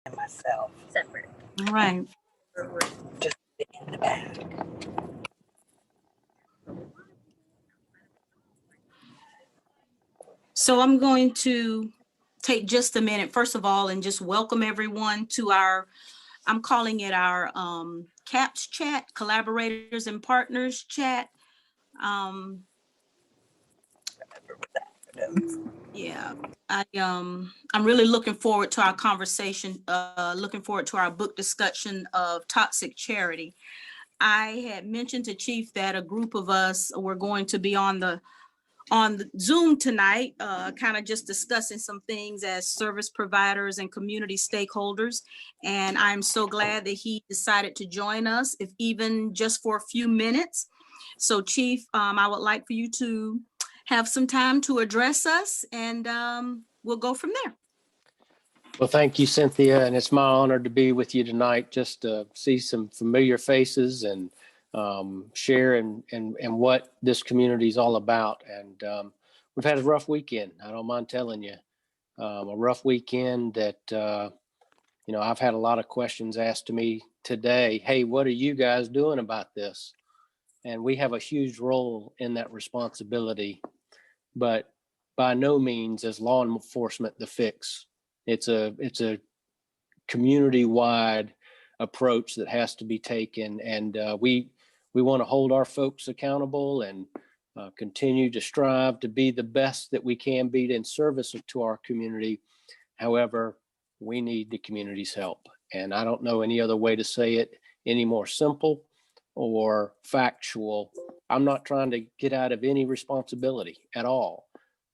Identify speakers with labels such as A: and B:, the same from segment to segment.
A: and myself.
B: Separate.
C: All right.
A: Just in the back.
C: So I'm going to take just a minute, first of all, and just welcome everyone to our, I'm calling it our CAPS chat, collaborators and partners chat. Yeah, I'm really looking forward to our conversation, looking forward to our book discussion of toxic charity. I had mentioned to Chief that a group of us were going to be on the Zoom tonight, kind of just discussing some things as service providers and community stakeholders. And I'm so glad that he decided to join us, if even just for a few minutes. So Chief, I would like for you to have some time to address us, and we'll go from there.
D: Well, thank you, Cynthia. And it's my honor to be with you tonight, just to see some familiar faces and share and what this community is all about. And we've had a rough weekend. I don't mind telling you, a rough weekend that, I've had a lot of questions asked to me today. Hey, what are you guys doing about this? And we have a huge role in that responsibility, but by no means is law enforcement the fix. It's a community-wide approach that has to be taken. And we want to hold our folks accountable and continue to strive to be the best that we can be in service to our community. However, we need the community's help. And I don't know any other way to say it any more simple or factual. I'm not trying to get out of any responsibility at all.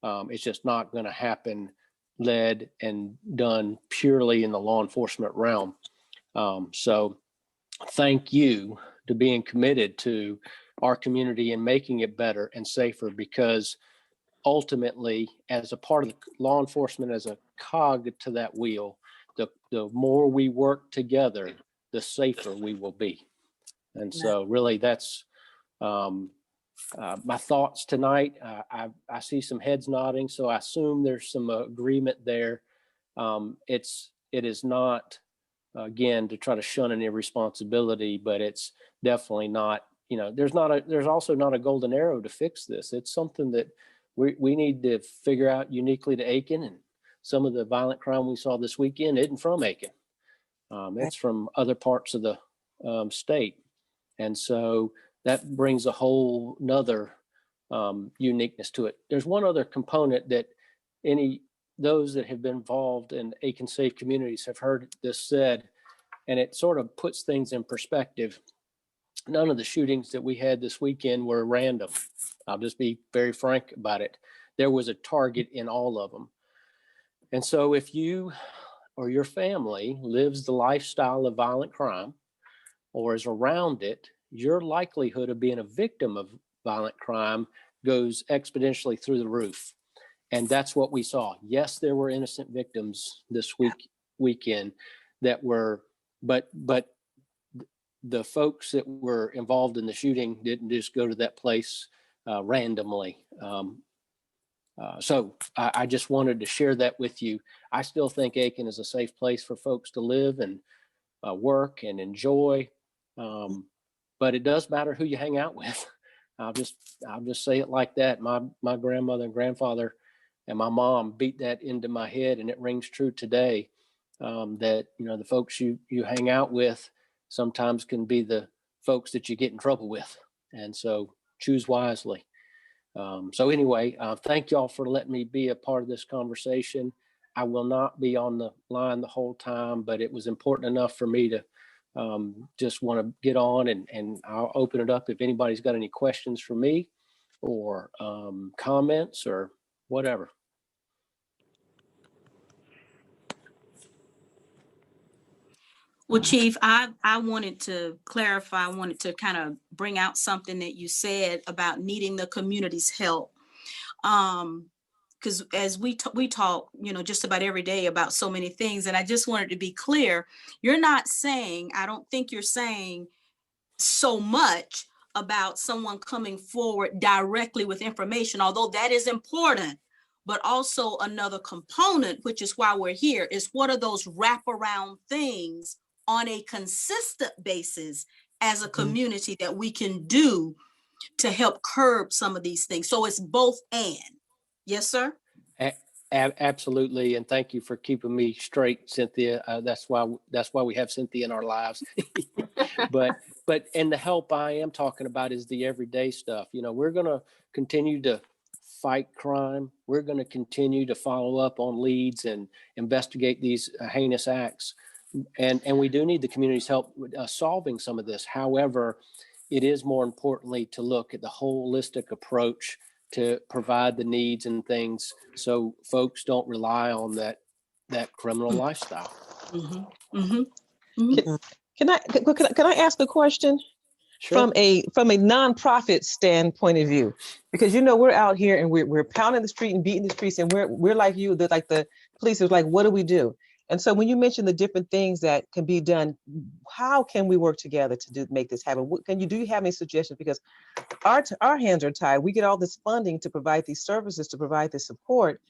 D: It's just not going to happen led and done purely in the law enforcement realm. So thank you to being committed to our community and making it better and safer, because ultimately, as a part of the law enforcement, as a cog to that wheel, the more we work together, the safer we will be. And so really that's my thoughts tonight. I see some heads nodding, so I assume there's some agreement there. It is not, again, to try to shun any responsibility, but it's definitely not, there's also not a golden arrow to fix this. It's something that we need to figure out uniquely to Aiken, and some of the violent crime we saw this weekend isn't from Aiken. It's from other parts of the state. And so that brings a whole nother uniqueness to it. There's one other component that those that have been involved in Aiken Safe Communities have heard this said, and it sort of puts things in perspective. None of the shootings that we had this weekend were random. I'll just be very frank about it. There was a target in all of them. And so if you or your family lives the lifestyle of violent crime or is around it, your likelihood of being a victim of violent crime goes exponentially through the roof. And that's what we saw. Yes, there were innocent victims this weekend that were, but the folks that were involved in the shooting didn't just go to that place randomly. So I just wanted to share that with you. I still think Aiken is a safe place for folks to live and work and enjoy. But it does matter who you hang out with. I'll just say it like that. My grandmother and grandfather and my mom beat that into my head, and it rings true today. That the folks you hang out with sometimes can be the folks that you get in trouble with, and so choose wisely. So anyway, thank y'all for letting me be a part of this conversation. I will not be on the line the whole time, but it was important enough for me to just want to get on, and I'll open it up if anybody's got any questions for me or comments or whatever.
C: Well, Chief, I wanted to clarify, I wanted to kind of bring out something that you said about needing the community's help. Because as we talk, just about every day about so many things. And I just wanted to be clear, you're not saying, I don't think you're saying so much about someone coming forward directly with information, although that is important. but also another component, which is why we're here, is what are those wraparound things on a consistent basis as a community that we can do to help curb some of these things. So it's both and. Yes, sir?
D: Absolutely, and thank you for keeping me straight, Cynthia. That's why we have Cynthia in our lives. but and the help I am talking about is the everyday stuff. You know, we're going to continue to fight crime. We're going to continue to follow up on leads and investigate these heinous acts, and we do need the community's help solving some of this. However, it is more importantly to look at the holistic approach to provide the needs and things so folks don't rely on that criminal lifestyle.
C: Mm-hmm. Mm-hmm. Mm-hmm.
B: Can I ask a question?
D: Sure.
B: From a nonprofit standpoint of view, because we're out here and we're pounding the street and beating the streets, and we're like you, that like the police is like, what do we do? And so when you mention the different things that can be done, how can we work together to make this happen? Do you have any suggestions? Because our hands are tied. We get all this funding to provide these services, to provide this support,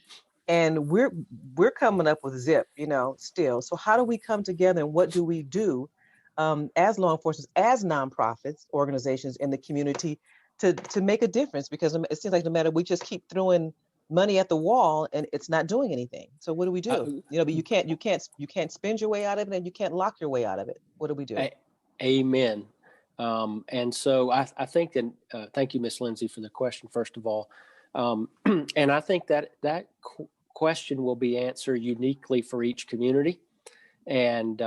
B: and we're coming up with zip, still. So how do we come together, and what do we do as law enforcement, as nonprofits, organizations in the community to make a difference? Because it seems like no matter, we just keep throwing money at the wall and it's not doing anything. So what do we do? But you can't spend your way out of it, and you can't lock your way out of it. What do we do?
D: Amen. And so I think that, thank you, Ms. Lindsay, for the question, first of all. And I think that question will be answered uniquely for each community. And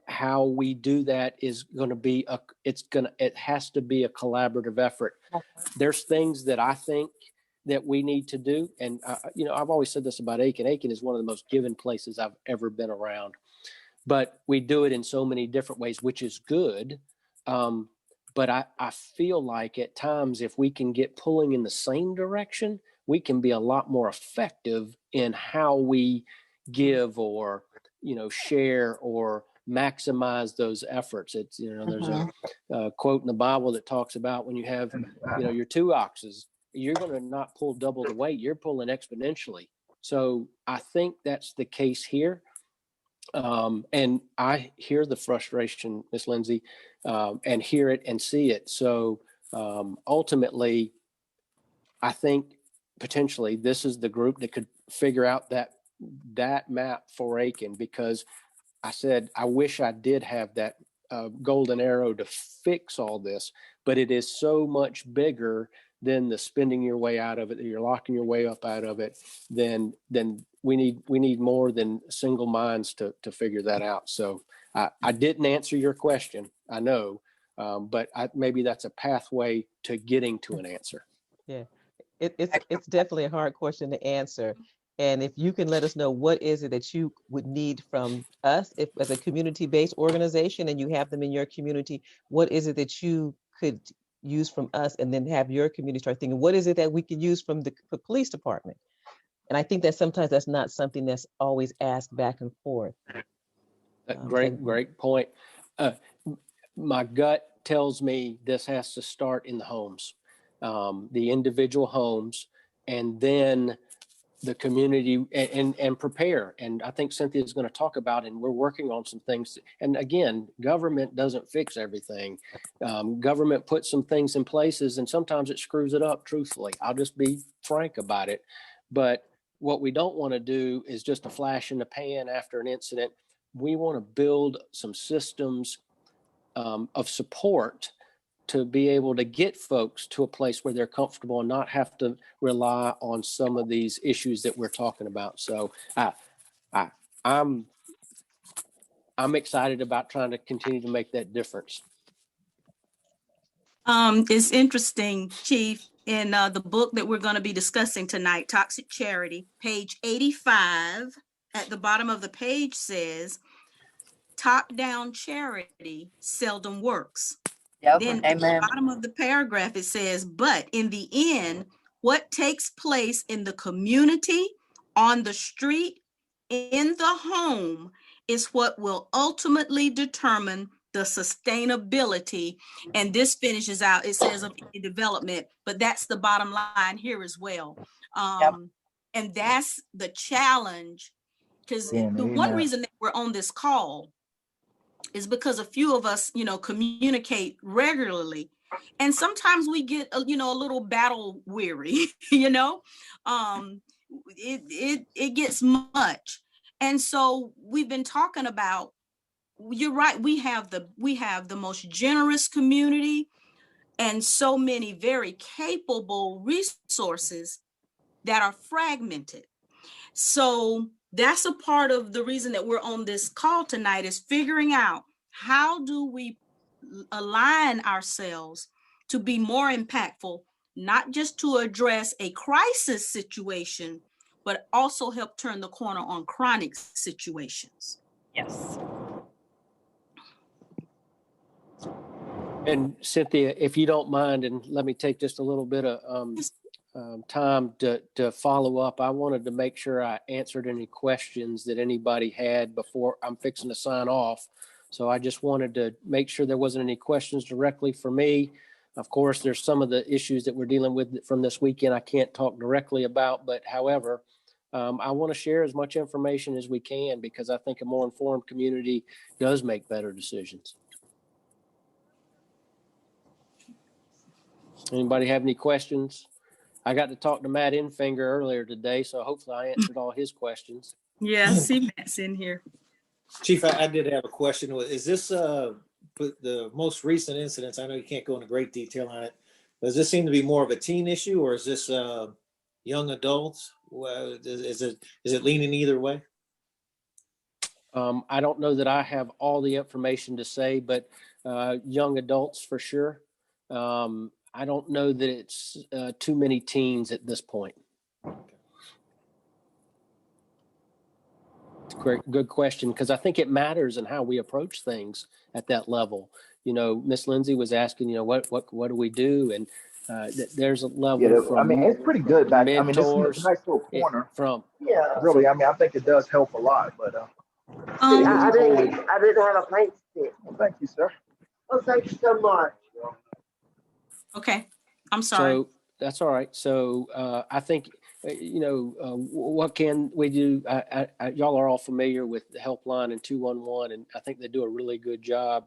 D: how we do that is going to be it has to be a collaborative effort. There's things that I think that we need to do. And, I've always said this about Aiken. Aiken is one of the most given places I've ever been around. But we do it in so many different ways, which is good. But I feel like at times, if we can get pulling in the same direction, we can be a lot more effective in how we give or, share or maximize those efforts. It's, there's a quote in the Bible that talks about when you have, your two oxes, you're going to not pull double the weight, you're pulling exponentially. So I think that's the case here. And I hear the frustration, Ms. Lindsay, and hear it and see it. So ultimately, I think potentially this is the group that could figure out that map for Aiken, because I said, I wish I did have that golden arrow to fix all this, but it is so much bigger than the spending your way out of it, you're locking your way up out of it, then we need more than single minds to figure that out. So I didn't answer your question, I know, but maybe that's a pathway to getting to an answer.
B: Yeah, it's definitely a hard question to answer. And if you can let us know, what is it that you would need from us, if as a community-based organization and you have them in your community, what is it that you could use from us, and then have your community start thinking, what is it that we can use from the police department? And I think that sometimes that's not something that's always asked back and forth.
D: Great point. My gut tells me this has to start in the homes, the individual homes, and then the community, and prepare. And I think Cynthia is going to talk about, and we're working on some things. And again, government doesn't fix everything. Government puts some things in places, and sometimes it screws it up, truthfully. I'll just be frank about it. But what we don't want to do is just a flash in the pan after an incident. We want to build some systems of support to be able to get folks to a place where they're comfortable and not have to rely on some of these issues that we're talking about. So I'm excited about trying to continue to make that difference.
C: It's interesting, Chief, in the book that we're going to be discussing tonight, Toxic Charity, page 85, at the bottom of the page says, top-down charity seldom works.
A: Yep.
C: Then
A: Amen.
C: at the bottom of the paragraph, it says, but in the end, what takes place in the community, on the street, in the home, is what will ultimately determine the sustainability. And this finishes out, it says of development, but that's the bottom line here as well.
A: Yep.
C: And that's the challenge, because the one reason that we're on this call is because a few of us, communicate regularly. And sometimes we get, a little battle weary, it gets much. And so we've been talking about, you're right, we have the most generous community and so many very capable resources that are fragmented. So that's a part of the reason that we're on this call tonight, is figuring out how do we align ourselves to be more impactful, not just to address a crisis situation, but also help turn the corner on chronic situations.
A: Yes.
D: And Cynthia, if you don't mind, and let me take just a little bit of time to follow up. I wanted to make sure I answered any questions that anybody had before I'm fixing to sign off. So I just wanted to make sure there wasn't any questions directly for me. Of course, there's some of the issues that we're dealing with from this weekend I can't talk directly about, but however, I want to share as much information as we can, because I think a more informed community does make better decisions. Anybody have any questions? I got to talk to Matt Infinger earlier today, so hopefully I answered all his questions.
C: Yeah, see Matt's in here.
E: Chief, I did have a question. Is this the most recent incidents? I know you can't go into great detail on it, but does this seem to be more of a teen issue, or is this young adults? Is it leaning either way?
D: I don't know that I have all the information to say, but young adults for sure. I don't know that it's too many teens at this point. Great, good question, because I think it matters in how we approach things at that level. Miss Lindsay was asking, what do we do? And there's a level from
F: it's pretty good back.
D: Mentors,
F: this is a nice little corner.
A: Yeah.
F: Really, I think it does help a lot. But
A: I didn't have a paint stick.
F: well, thank you, sir.
A: Oh, thank you so much.
C: Okay, I'm sorry.
D: So that's all right. So I think, what can we do? Y'all are all familiar with the helpline and 211, and I think they do a really good job.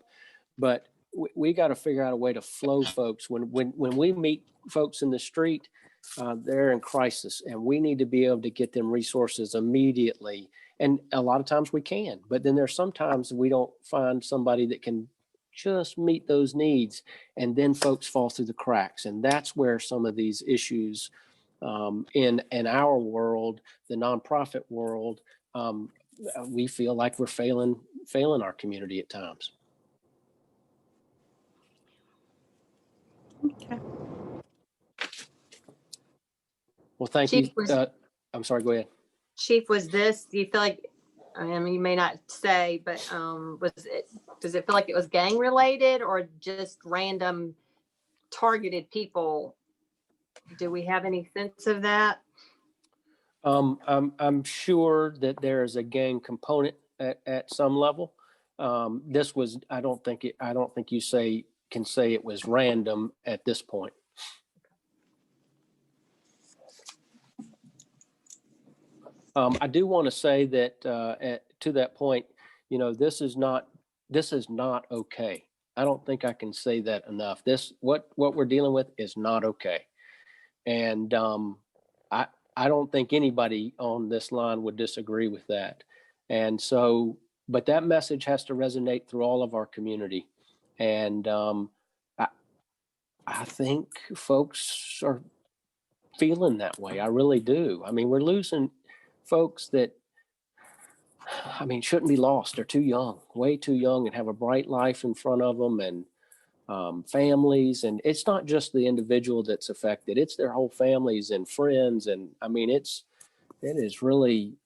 D: But we got to figure out a way to flow folks. When we meet folks in the street, they're in crisis, and we need to be able to get them resources immediately. And a lot of times we can, but then there's sometimes we don't find somebody that can just meet those needs, and then folks fall through the cracks. And that's where some of these issues in our world, the nonprofit world, we feel like we're failing our community at times.
C: Okay.
D: Well, thank
G: Chief,
D: you. I'm sorry, go ahead.
G: Chief, do you feel like, you may not say, but does it feel like it was gang related or just random targeted people? Do we have any sense of that?
D: I'm sure that there is a gang component at some level. This was, I don't think you can say it was random at this point. I do want to say that to that point, this is not okay. I don't think I can say that enough. What we're dealing with is not okay. And I don't think anybody on this line would disagree with that. And so, but that message has to resonate through all of our community. And I think folks are feeling that way. I really do. I mean, we're losing folks that, shouldn't be lost. They're too young, way too young, and have a bright life in front of them, and families. And it's not just the individual that's affected, it's their whole families and friends. And it is really,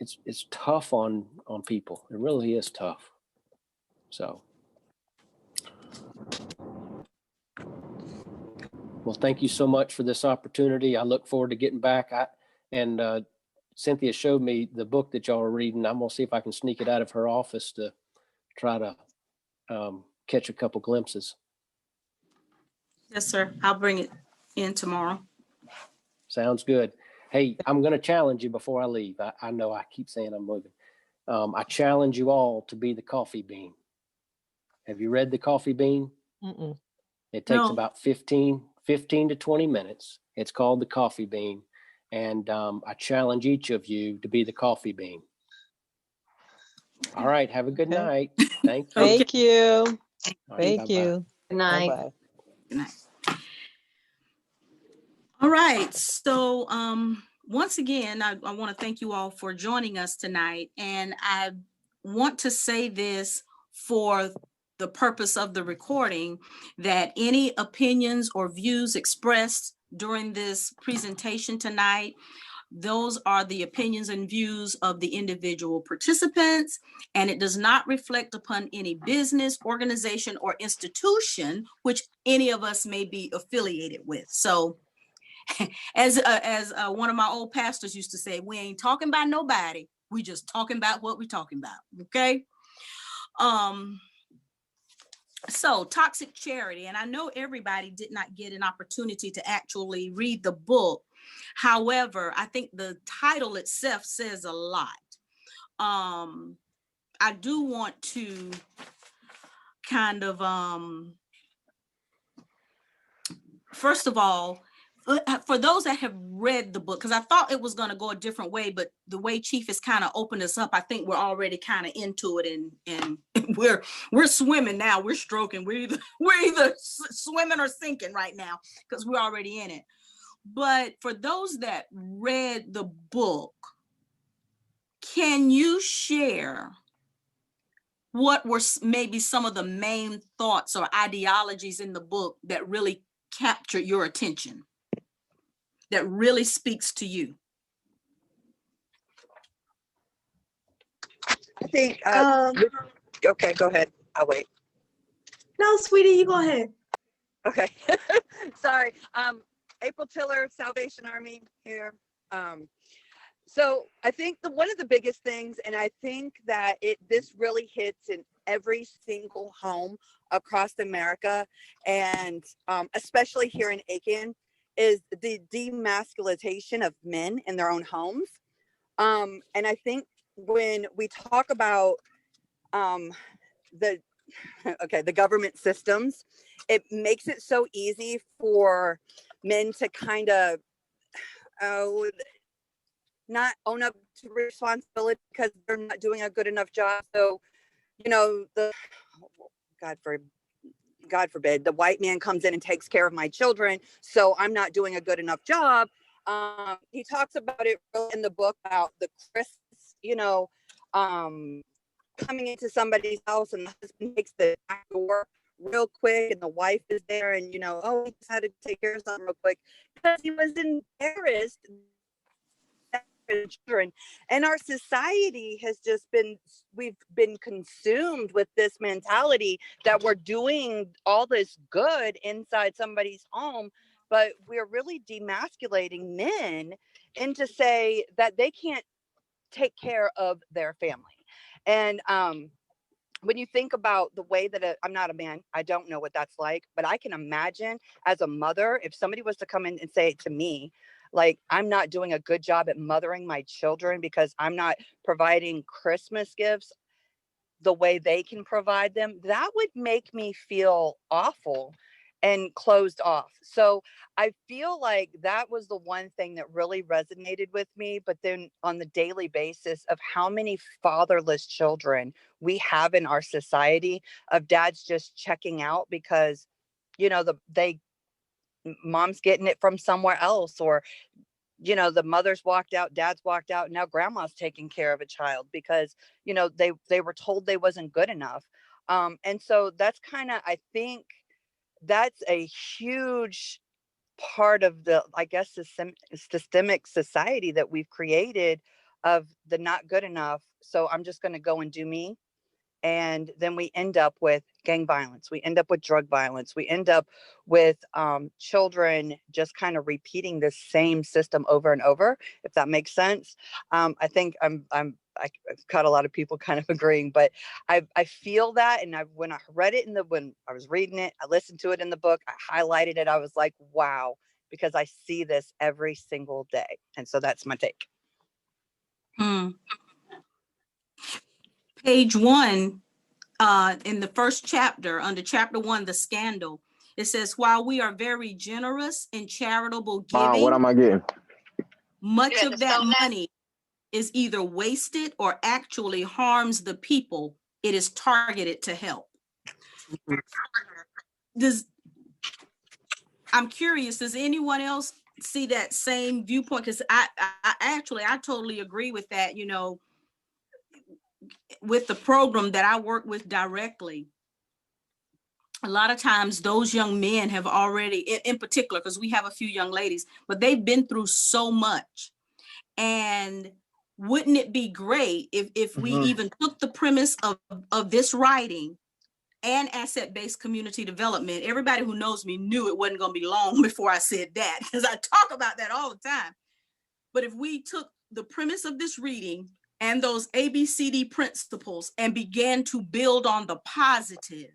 D: it's tough on people. It really is tough. So, well, thank you so much for this opportunity. I look forward to getting back. Cynthia showed me the book that y'all are reading. I'm going to see if I can sneak it out of her office to try to catch a couple glimpses.
C: Yes, sir. I'll bring it in tomorrow.
D: Sounds good. Hey, I'm going to challenge you before I leave. I know I keep saying I'm moving. I challenge you all to be the coffee bean. Have you read The Coffee Bean?
B: Mm-mm.
D: It takes
C: No.
D: about 15 to 20 minutes. It's called The Coffee Bean. And I challenge each of you to be the coffee bean. All right. Have a good
B: Okay.
D: night. Thank you.
C: Okay.
B: Thank you.
D: All right,
B: Thank
D: bye-bye.
B: you.
G: Good night.
B: Bye-bye.
C: Good night. All right. So once again, I want to thank you all for joining us tonight. And I want to say this for the purpose of the recording, that any opinions or views expressed during this presentation tonight, those are the opinions and views of the individual participants, and it does not reflect upon any business, organization, or institution which any of us may be affiliated with. So as one of my old pastors used to say, we ain't talking about nobody. We just talking about what we're talking about. Okay. So toxic charity, and I know everybody did not get an opportunity to actually read the book. However, I think the title itself says a lot. I do want to kind of, first of all, for those that have read the book, because I thought it was going to go a different way, but the way Chief has kind of opened us up, I think we're already kind of into it, and we're swimming now. We're stroking. We're either swimming or sinking right now because we're already in it. But for those that read the book, can you share what were maybe some of the main thoughts or ideologies in the book that really captured your attention, that really speaks to you?
H: I think, okay, go ahead. I'll wait.
I: No, sweetie, you go ahead.
H: Okay. Sorry. April Tiller, Salvation Army here. So I think one of the biggest things, and I think that this really hits in every single home across America, and especially here in Aiken, is the demasculization of men in their own homes. And I think when we talk about the government systems, it makes it so easy for men to kind of not own up to responsibility because they're not doing a good enough job. So, God forbid, the white man comes in and takes care of my children, so I'm not doing a good enough job. He talks about it in the book about the Chris, coming into somebody's house and the husband takes the back door real quick and the wife is there and, he just had to take care of something real quick because he was embarrassed. Children. And our society has we've been consumed with this mentality that we're doing all this good inside somebody's home, but we're really demasculating men into say that they can't take care of their family. And when you think about the way that I'm not a man, I don't know what that's like, but I can imagine as a mother, if somebody was to come in and say it to me, like, I'm not doing a good job at mothering my children because I'm not providing Christmas gifts the way they can provide them, that would make me feel awful and closed off. So I feel like that was the one thing that really resonated with me. But then on the daily basis of how many fatherless children we have in our society, of dads just checking out because, mom's getting it from somewhere else, or the mother's walked out, dad's walked out, and now grandma's taking care of a child because they were told they wasn't good enough. And so that's kind of, I think that's a huge part of the, I guess, the systemic society that we've created of the not good enough, so I'm just going to go and do me. And then we end up with gang violence. We end up with drug violence. We end up with children just kind of repeating the same system over and over, if that makes sense. I think I've got a lot of people kind of agreeing, but I feel that. And when I read it when I was reading it, I listened to it in the book, I highlighted it. I was like, wow, because I see this every single day. And so that's my take.
C: Page 1, in the first chapter, under chapter 1, the scandal, it says, while we are very generous in charitable giving,
F: What am I getting?
C: much of that money is either wasted or actually harms the people it is targeted to help. I'm curious, does anyone else see that same viewpoint? Because I totally agree with that, you know, with the program that I work with directly. A lot of times those young men have already, in particular, because we have a few young ladies, but they've been through so much. And wouldn't it be great if we even took the premise of this writing and asset-based community development? Everybody who knows me knew it wasn't going to be long before I said that, because I talk about that all the time. But if we took the premise of this reading and those ABCD principles and began to build on the positive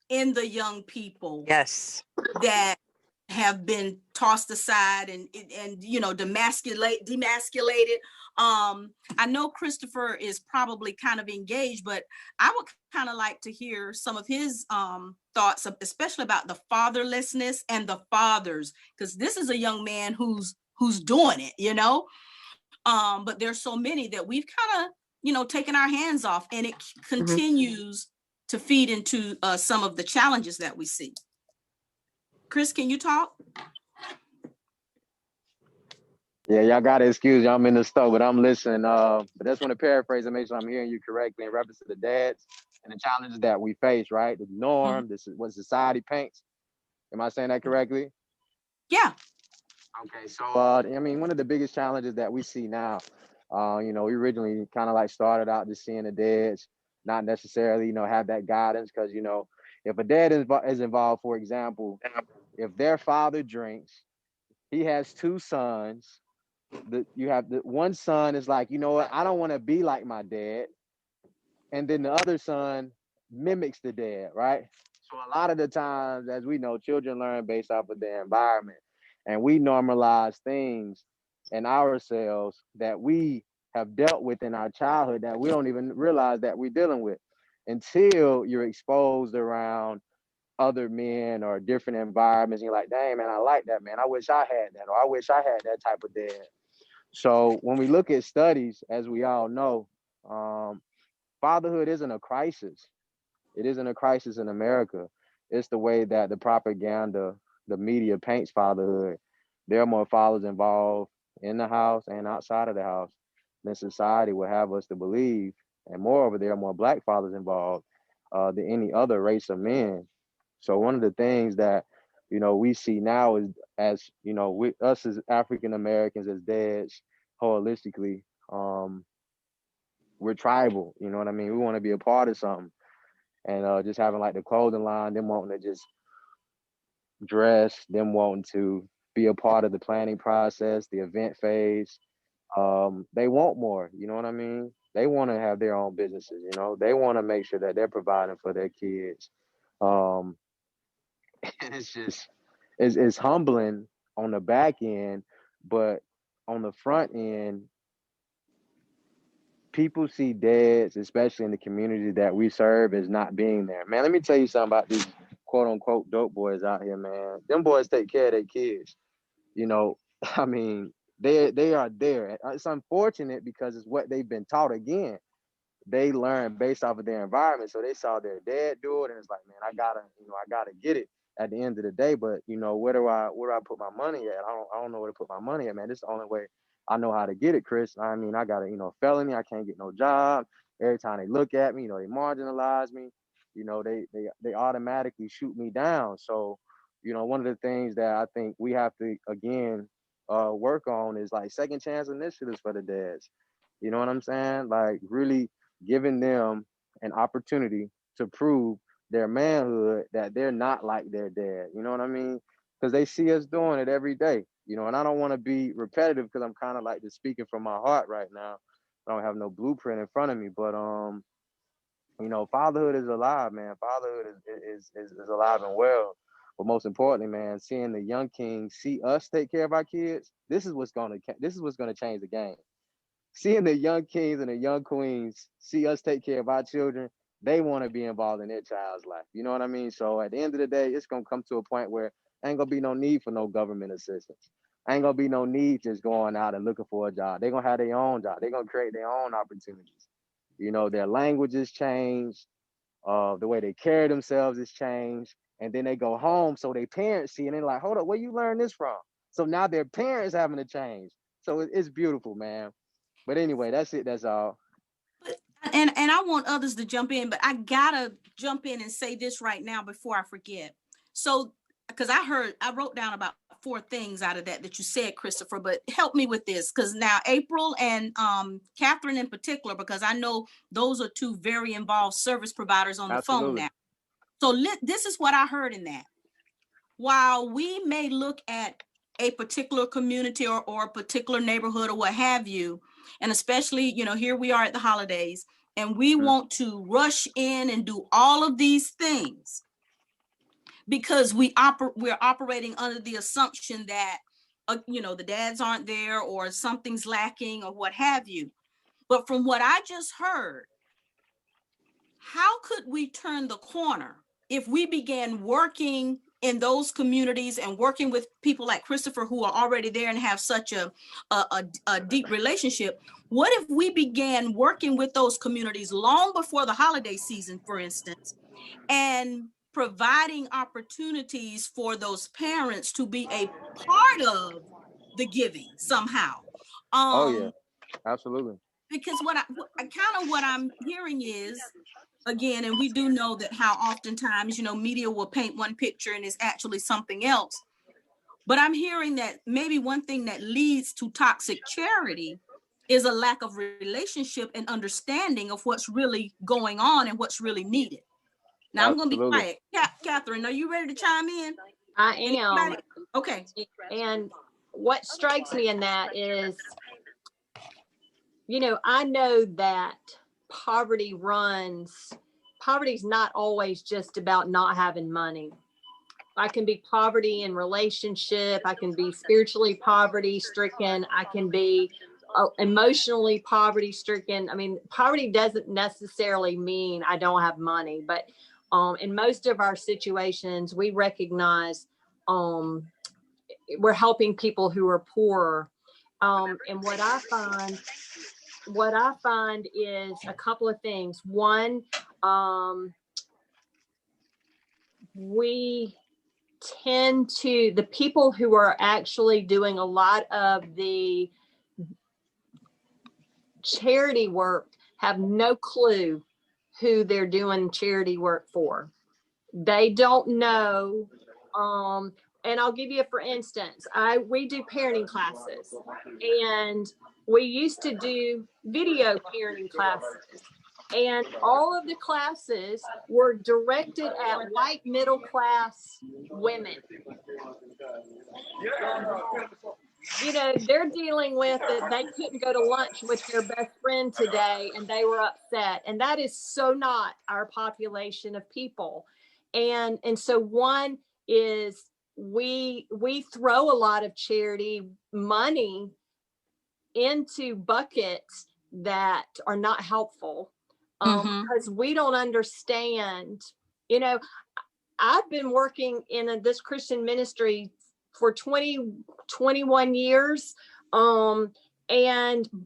C: in the young people,
H: Yes,
C: that have been tossed aside and you know, demasculated. I know Christopher is probably kind of engaged, but I would kind of like to hear some of his thoughts, especially about the fatherlessness and the fathers, because this is a young man who's doing it, you know. But there's so many that we've kind of, you know, taken our hands off, and it continues to feed into some of the challenges that we see. Chris, can you talk?
F: Yeah, y'all gotta excuse me. I'm in the store, but I'm listening. But that's want to paraphrase and make sure I'm hearing you correctly in reference to the dads and the challenges that we face, right? The norm, this is what society paints. Am I saying that correctly?
C: Yeah.
F: Okay, so I mean, one of the biggest challenges that we see now, you know, we originally kind of like started out just seeing the dads, not necessarily, you know, have that guidance, because, you know, if a dad is involved, for example, if their father drinks, he has 2 sons. You have the one son is like, you know what, I don't want to be like my dad, and then the other son mimics the dad, right? So a lot of the times, as we know, children learn based off of their environment, and we normalize things in ourselves that we have dealt with in our childhood that we don't even realize that we're dealing with until you're exposed around other men or different environments. And you're like, dang, man, I like that, man. I wish I had that, or I wish I had that type of dad. So when we look at studies, as we all know, fatherhood isn't a crisis. It isn't a crisis in America. It's the way that the propaganda, the media paints fatherhood. There are more fathers involved in the house and outside of the house than society would have us to believe. And moreover, there are more Black fathers involved than any other race of men. So one of the things that, you know, we see now is, as you know, with us as African Americans, as dads, holistically, we're tribal. You know what I mean? We want to be a part of something, and just having like the clothing line, them wanting to just dress, them wanting to be a part of the planning process, the event phase. They want more. You know what I mean? They want to have their own businesses. You know, they want to make sure that they're providing for their kids. And it's just, it's humbling on the back end, but on the front end, people see dads, especially in the community that we serve, as not being there. Man, let me tell you something about these quote unquote dope boys out here, man. Them boys take care of their kids. You know, I mean, they are there. It's unfortunate because it's what they've been taught. Again, they learn based off of their environment. So they saw their dad do it, and it's like, man, I gotta get it at the end of the day. But you know, where do I put my money at? I don't know where to put my money at, man. This is the only way I know how to get it, Chris. I mean, I got a, you know, felony. I can't get no job. Every time they look at me, you know, they marginalize me. You know, they automatically shoot me down. So, you know, one of the things that I think we have to again work on is like second chance initiatives for the dads. You know what I'm saying? Like really giving them an opportunity to prove their manhood, that they're not like their dad. You know what I mean? Because they see us doing it every day. You know, and I don't want to be repetitive because I'm kind of like just speaking from my heart right now. I don't have no blueprint in front of me, but you know, fatherhood is alive, man. Fatherhood is alive and well. But most importantly, man, seeing the young kings see us take care of our kids, this is what's gonna change the game. Seeing the young kings and the young queens see us take care of our children, they want to be involved in their child's life. You know what I mean? So at the end of the day, it's gonna come to a point where ain't gonna be no need for no government assistance. Ain't gonna be no need just going out and looking for a job. They're gonna have their own job. They're gonna create their own opportunities. You know, their languages change, the way they carry themselves has changed. And then they go home, so their parents see and they're like, hold up, where you learn this from? So now their parents having to change. So it's beautiful, man. But anyway, that's it. That's all.
C: And I want others to jump in, but I gotta jump in and say this right now before I forget. So, because I wrote down about 4 things out of that you said, Christopher, but help me with this, because now April and Catherine in particular, because I know those are 2 very involved service providers on the phone now. So this is what I heard in that. While we may look at a particular community or a particular neighborhood or what have you, and especially, you know, here we are at the holidays, and we want to rush in and do all of these things because we're operating under the assumption that, you know, the dads aren't there or something's lacking or what have you. But from what I just heard, how could we turn the corner if we began working in those communities and working with people like Christopher who are already there and have such a deep relationship? What if we began working with those communities long before the holiday season, for instance, and providing opportunities for those parents to be a part of the giving somehow?
F: Oh yeah, absolutely.
C: Because what I'm hearing is, again, and we do know that how oftentimes, you know, media will paint one picture and it's actually something else. But I'm hearing that maybe one thing that leads to toxic charity is a lack of relationship and understanding of what's really going on and what's really needed. Now, I'm going to be quiet. Catherine, are you ready to chime in?
G: I am.
C: Anybody? Okay.
G: And what strikes me in that is, you know, I know that poverty's not always just about not having money. I can be poverty in relationship. I can be spiritually poverty stricken. I can be emotionally poverty stricken. I mean, poverty doesn't necessarily mean I don't have money, but in most of our situations, we recognize we're helping people who are poorer. And what I find is a couple of things. One, we tend to, the people who are actually doing a lot of the charity work have no clue who they're doing charity work for. They don't know. And I'll give you, for instance, we do parenting classes, and we used to do video parenting classes, and all of the classes were directed at white middle class women. You know, they're dealing with that they couldn't go to lunch with their best friend today and they were upset. And that is so not our population of people. And so one is we throw a lot of charity money into buckets that are not helpful because we don't understand. You know, I've been working in this Christian ministry for 21 years. And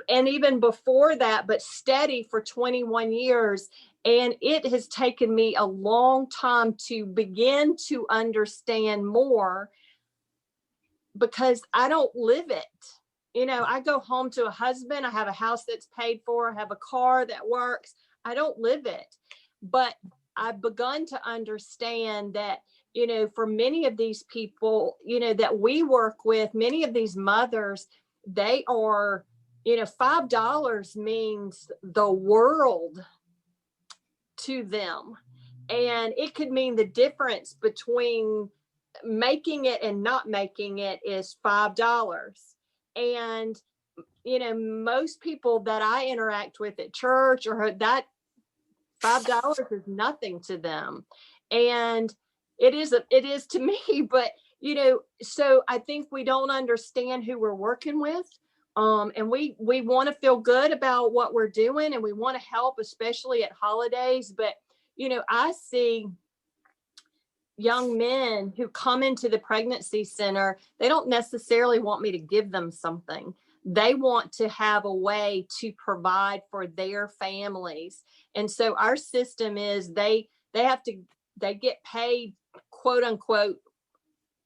G: even before that, but steady for 21 years. And it has taken me a long time to begin to understand more because I don't live it. You know, I go home to a husband, I have a house that's paid for, I have a car that works. I don't live it, but I've begun to understand that, you know, for many of these people, you know, that we work with, many of these mothers, they are, you know, $5 means the world to them. And it could mean the difference between making it and not making it is $5. And, you know, most people that I interact with at church or that $5 is nothing to them. And it is to me, but so I think we don't understand who we're working with. And we want to feel good about what we're doing, and we want to help, especially at holidays. But, I see young men who come into the pregnancy center, they don't necessarily want me to give them something. They want to have a way to provide for their families. And so our system is they get paid, quote unquote,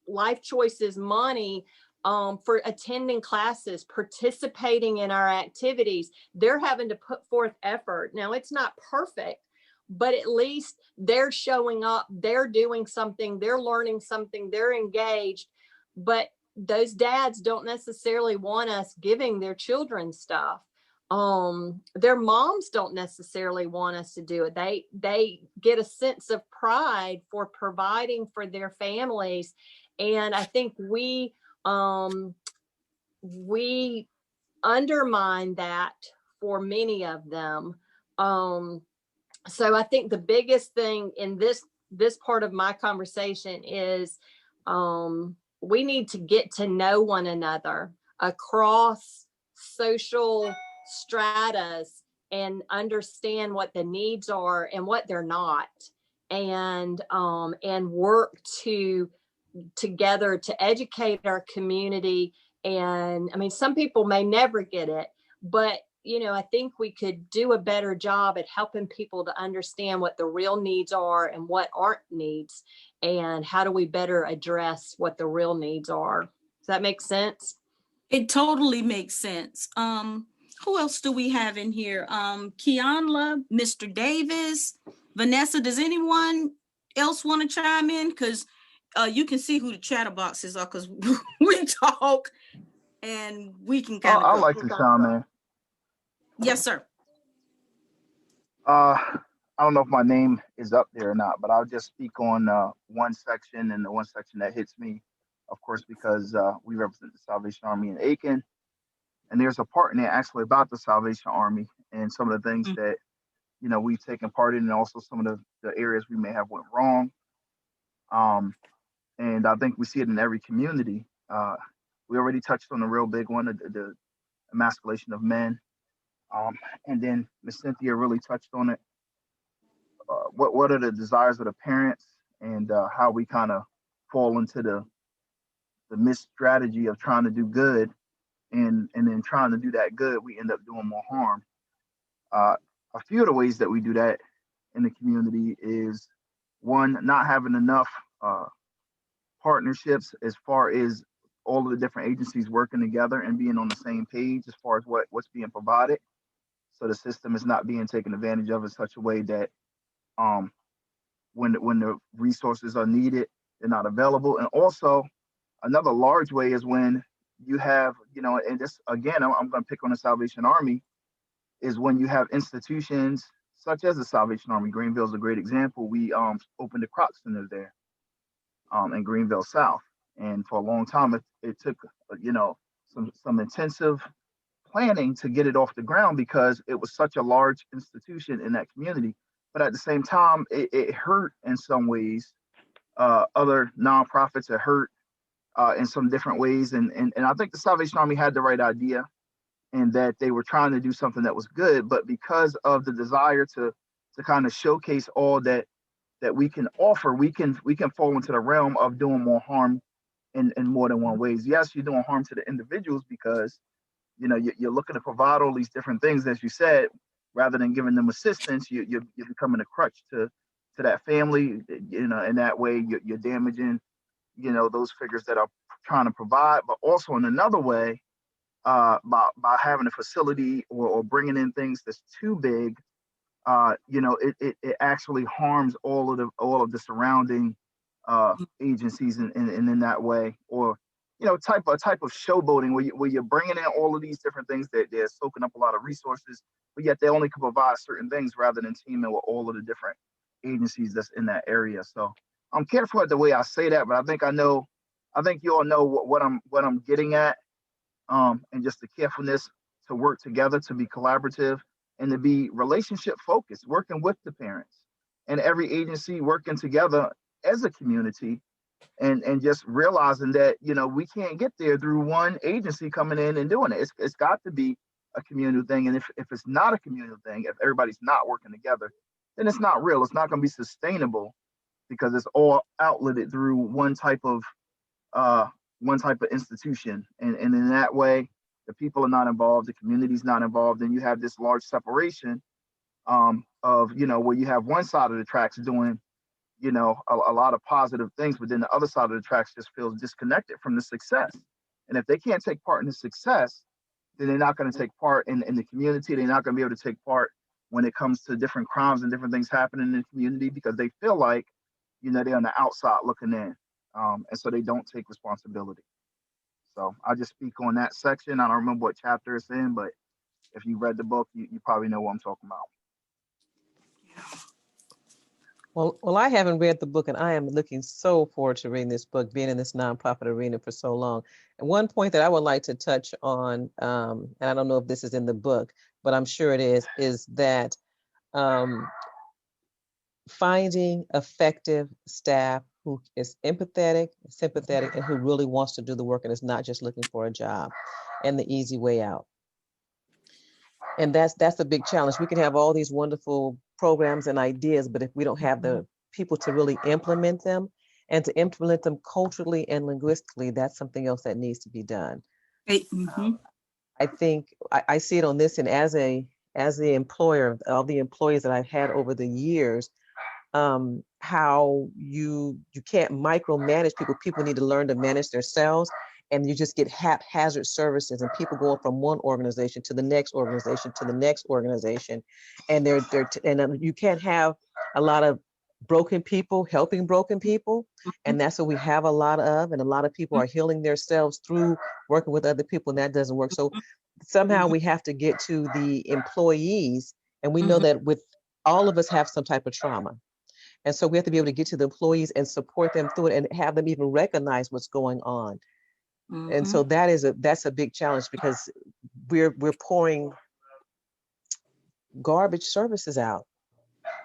G: life choices money for attending classes, participating in our activities. They're having to put forth effort. Now, it's not perfect, but at least they're showing up, they're doing something, they're learning something, they're engaged. But those dads don't necessarily want us giving their children stuff. Their moms don't necessarily want us to do it. They get a sense of pride for providing for their families. And I think we undermine that for many of them. So I think the biggest thing in this part of my conversation is we need to get to know one another across social stratas and understand what the needs are and what they're not, and work together to educate our community. And I mean, some people may never get it, but I think we could do a better job at helping people to understand what the real needs are and what aren't needs, and how do we better address what the real needs are. Does that make sense?
C: It totally makes sense. Who else do we have in here? Kianla, Mr. Davis, Vanessa, does anyone else want to chime in? Because you can see who the chatterboxes are, because we talk and we can kind of
J: I like to chime in.
C: Yes, sir.
J: I don't know if my name is up there or not, but I'll just speak on one section, and the one section that hits me, of course, because we represent the Salvation Army in Aiken. And there's a part in there actually about the Salvation Army and some of the things that, we've taken part in, and also some of the areas we may have went wrong. And I think we see it in every community. We already touched on the real big one, the emasculation of men. And then Miss Cynthia really touched on it. What are the desires of the parents, and how we kind of fall into the missed strategy of trying to do good, and then trying to do that good, we end up doing more harm. A few of the ways that we do that in the community is, one, not having enough partnerships as far as all of the different agencies working together and being on the same page as far as what's being provided. So the system is not being taken advantage of in such a way that when the resources are needed, they're not available. And also another large way is when you have, and this, again, I'm going to pick on the Salvation Army, is when you have institutions such as the Salvation Army. Greenville is a great example. We opened the Crop Center there in Greenville South. And for a long time, it took, some intensive planning to get it off the ground, because it was such a large institution in that community. But at the same time, it hurt in some ways. Other nonprofits are hurt in some different ways. And I think the Salvation Army had the right idea, and that they were trying to do something that was good. But because of the desire to kind of showcase all that we can offer, we can fall into the realm of doing more harm in more than one ways. Yes, you're doing harm to the individuals, because you're looking to provide all these different things, as you said, rather than giving them assistance. You're becoming a crutch to that family. In that way, you're damaging, those figures that are trying to provide. But also in another way, by having a facility or bringing in things that's too big, it actually harms all of the surrounding agencies, and in that way, or type of showboating where you're bringing in all of these different things that they're soaking up a lot of resources, but yet they only can provide certain things rather than teaming with all of the different agencies that's in that area. So I'm careful at the way I say that, but I think you all know what I'm getting at, and just the carefulness to work together, to be collaborative, and to be relationship focused, working with the parents and every agency working together. as a community, and just realizing that, you know, we can't get there through one agency coming in and doing it. It's got to be a communal thing. And if it's not a communal thing, if everybody's not working together, then it's not real. It's not going to be sustainable because it's all outletted through one type of institution. And in that way, the people are not involved, the community's not involved, and you have this large separation of, you know, where you have one side of the tracks doing, you know, a lot of positive things, but then the other side of the tracks just feels disconnected from the success. And if they can't take part in the success, then they're not going to take part in the community. They're not going to be able to take part when it comes to different crimes and different things happening in the community, because they feel like, you know, they're on the outside looking in. And so they don't take responsibility. So I just speak on that section. I don't remember what chapter it's in, but if you read the book, you probably know what I'm talking about.
B: Well, I haven't read the book, and I am looking so forward to reading this book, being in this nonprofit arena for so long. And one point that I would like to touch on, and I don't know if this is in the book, but I'm sure it is that finding effective staff who is empathetic, sympathetic, and who really wants to do the work and is not just looking for a job and the easy way out. And that's a big challenge. We can have all these wonderful programs and ideas, but if we don't have the people to really implement them and to implement them culturally and linguistically, that's something else that needs to be done. I think I see it on this, and as the employer of the employees that I've had over the years, how you can't micromanage people. People need to learn to manage themselves, and you just get haphazard services and people going from one organization to the next organization to the next organization, and you can't have a lot of broken people helping broken people, and that's what we have a lot of, and a lot of people are healing themselves through working with other people, and that doesn't work. So somehow we have to get to the employees, and we know that with all of us have some type of trauma. And so we have to be able to get to the employees and support them through it and have them even recognize what's going on. And so that's a big challenge, because we're pouring garbage services out,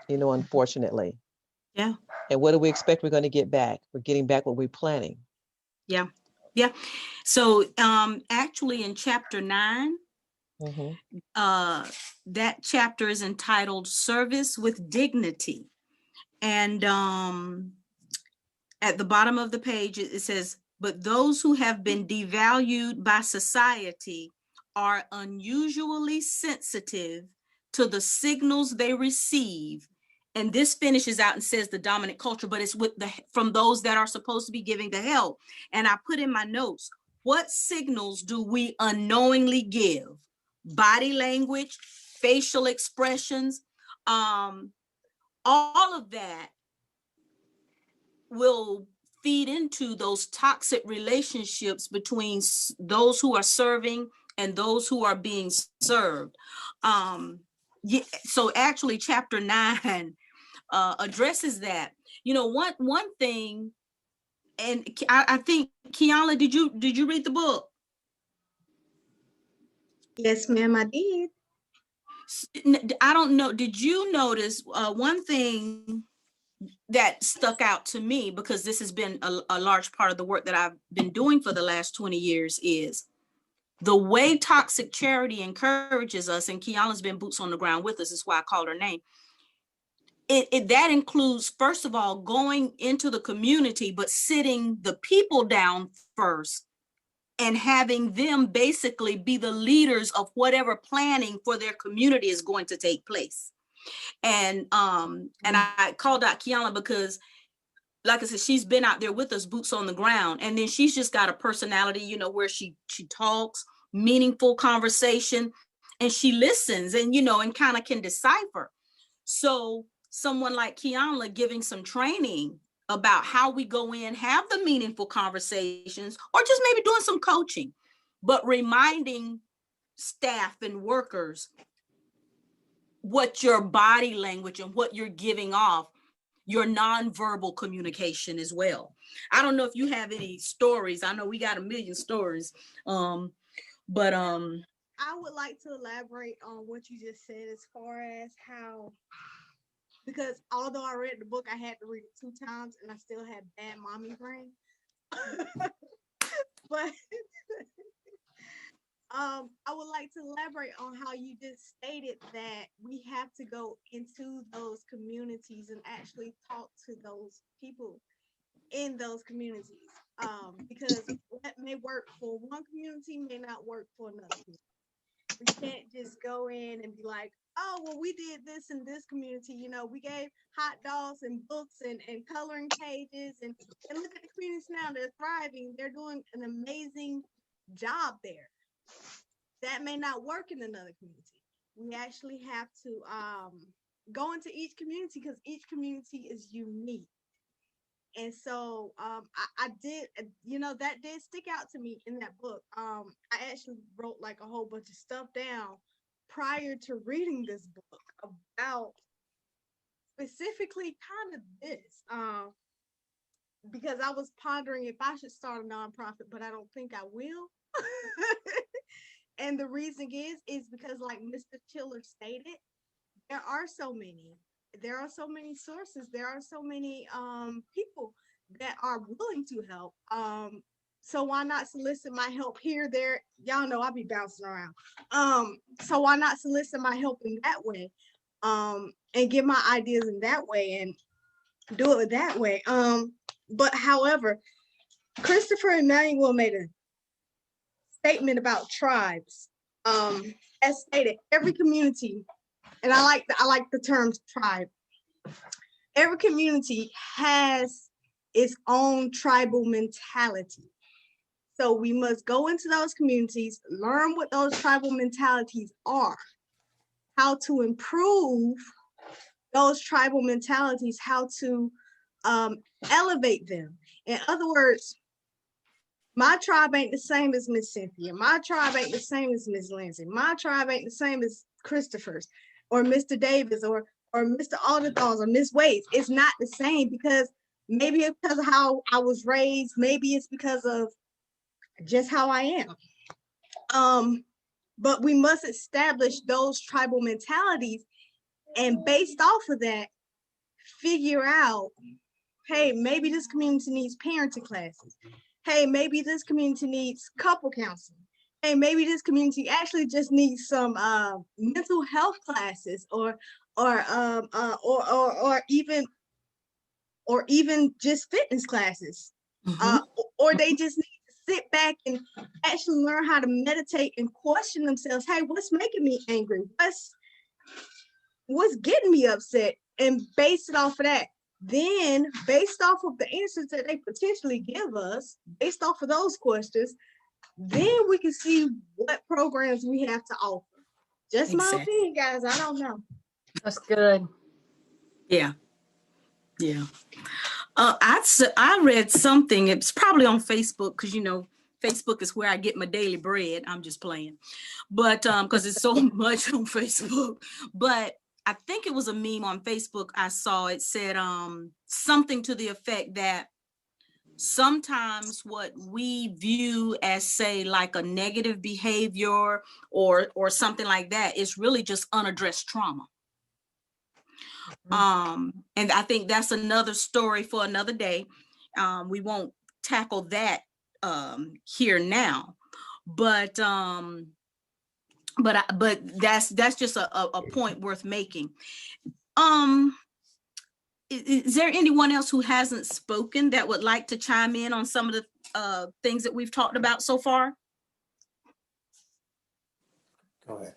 B: you know, unfortunately.
C: Yeah.
B: And what do we expect we're going to get back? We're getting back what we're planning.
C: Yeah. Yeah. So actually in chapter 9, that chapter is entitled Service with Dignity. And at the bottom of the page, it says, but those who have been devalued by society are unusually sensitive to the signals they receive. And this finishes out and says the dominant culture, but it's from those that are supposed to be giving the help. And I put in my notes, what signals do we unknowingly give? Body language, facial expressions, all of that will feed into those toxic relationships between those who are serving and those who are being served. So actually chapter 9 addresses that. You know, one thing, and I think, Kiala, did you read the book?
I: Yes, ma'am, I did.
C: I don't know, did you notice one thing that stuck out to me, because this has been a large part of the work that I've been doing for the last 20 years, is the way Toxic Charity encourages us, and Kiala's been boots on the ground with us, is why I called her name. That includes, first of all, going into the community, but sitting the people down first and having them basically be the leaders of whatever planning for their community is going to take place. And I called out Kiala because, like I said, she's been out there with us, boots on the ground, and then she's just got a personality, you know, where she talks meaningful conversation, and she listens, and you know, and kind of can decipher. So someone like Kiala giving some training about how we go in, have the meaningful conversations, or just maybe doing some coaching, but reminding staff and workers what your body language and what you're giving off, your nonverbal communication as well. I don't know if you have any stories. I know we got a million stories, but
I: I would like to elaborate on what you just said as far as how because although I read the book, I had to read it 2 times and I still had bad mommy brain. But I would like to elaborate on how you just stated that we have to go into those communities and actually talk to those people in those communities. Because what may work for one community may not work for another community. We can't just go in and be like, oh, well, we did this in this community. You know, we gave hot dogs and books and coloring pages. And look at the communities now. They're thriving. They're doing an amazing job there. That may not work in another community. We actually have to go into each community because each community is unique. And so I did, you know, that did stick out to me in that book. I actually wrote like a whole bunch of stuff down prior to reading this book about specifically kind of this, because I was pondering if I should start a nonprofit, but I don't think I will. And the reason is because, like Mr. Chiller stated, there are so many sources, there are so many people that are willing to help. So why not solicit my help here, there? Y'all know I'll be bouncing around. So why not solicit my help in that way? And give my ideas in that way and do it that way. But however, Christopher Emmanuel made a statement about tribes. As stated, every community, and I like the term tribe. Every community has its own tribal mentality. So we must go into those communities, learn what those tribal mentalities are, how to improve those tribal mentalities, how to elevate them. In other words, my tribe ain't the same as Miss Cynthia. My tribe ain't the same as Miss Lindsay. My tribe ain't the same as Christopher's or Mr. Davis or Mr. Alderthon's or Miss Wade's. It's not the same because maybe it's because of how I was raised. Maybe it's because of just how I am. But we must establish those tribal mentalities and based off of that, figure out, hey, maybe this community needs parenting classes. Hey, maybe this community needs couple counseling. Hey, maybe this community actually just needs some mental health classes or even just fitness classes. Or they just need to sit back and actually learn how to meditate and question themselves. Hey, what's making me angry? What's getting me upset? And base it off of that. Then, based off of the answers that they potentially give us, based off of those questions, then we can see what programs we have to offer. Just my opinion, guys. I don't know.
G: That's good.
C: Yeah. Yeah. I read something. It's probably on Facebook because, you know, Facebook is where I get my daily bread. I'm just playing. But because it's so much on Facebook. But I think it was a meme on Facebook I saw. It said something to the effect that sometimes what we view as, say, like a negative behavior or something like that is really just unaddressed trauma. And I think that's another story for another day. We won't tackle that here now, but that's just a point worth making. Is there anyone else who hasn't spoken that would like to chime in on some of the things that we've talked about so far?
E: Go ahead.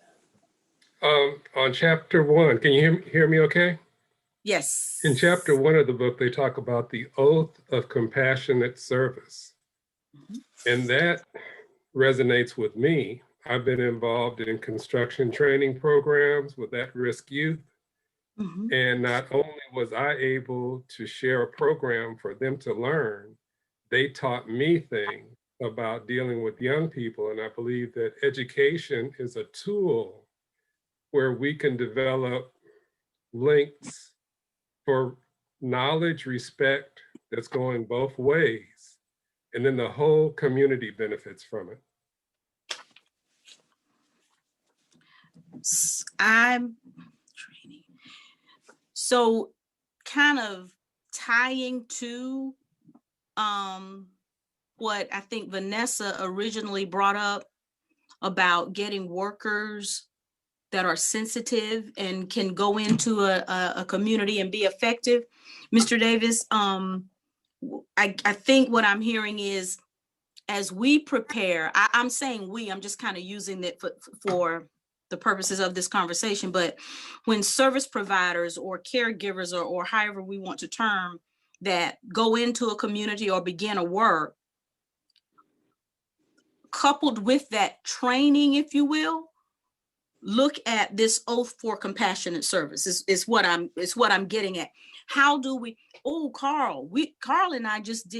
K: On chapter 1, can you hear me okay?
C: Yes.
K: In chapter 1 of the book, they talk about the oath of compassionate service. And that resonates with me. I've been involved in construction training programs with at-risk youth. And not only was I able to share a program for them to learn, they taught me things about dealing with young people. And I believe that education is a tool where we can develop links for knowledge, respect that's going both ways. And then the whole community benefits from it.
C: So kind of tying to what I think Vanessa originally brought up about getting workers that are sensitive and can go into a community and be effective. Mr. Davis, I think what I'm hearing is, as we prepare, I'm saying we, I'm just kind of using it for the purposes of this conversation, but when service providers or caregivers or however we want to term that go into a community or begin a work, coupled with that training, if you will, look at this oath for compassionate service is what I'm getting at. How do we, Carl and I just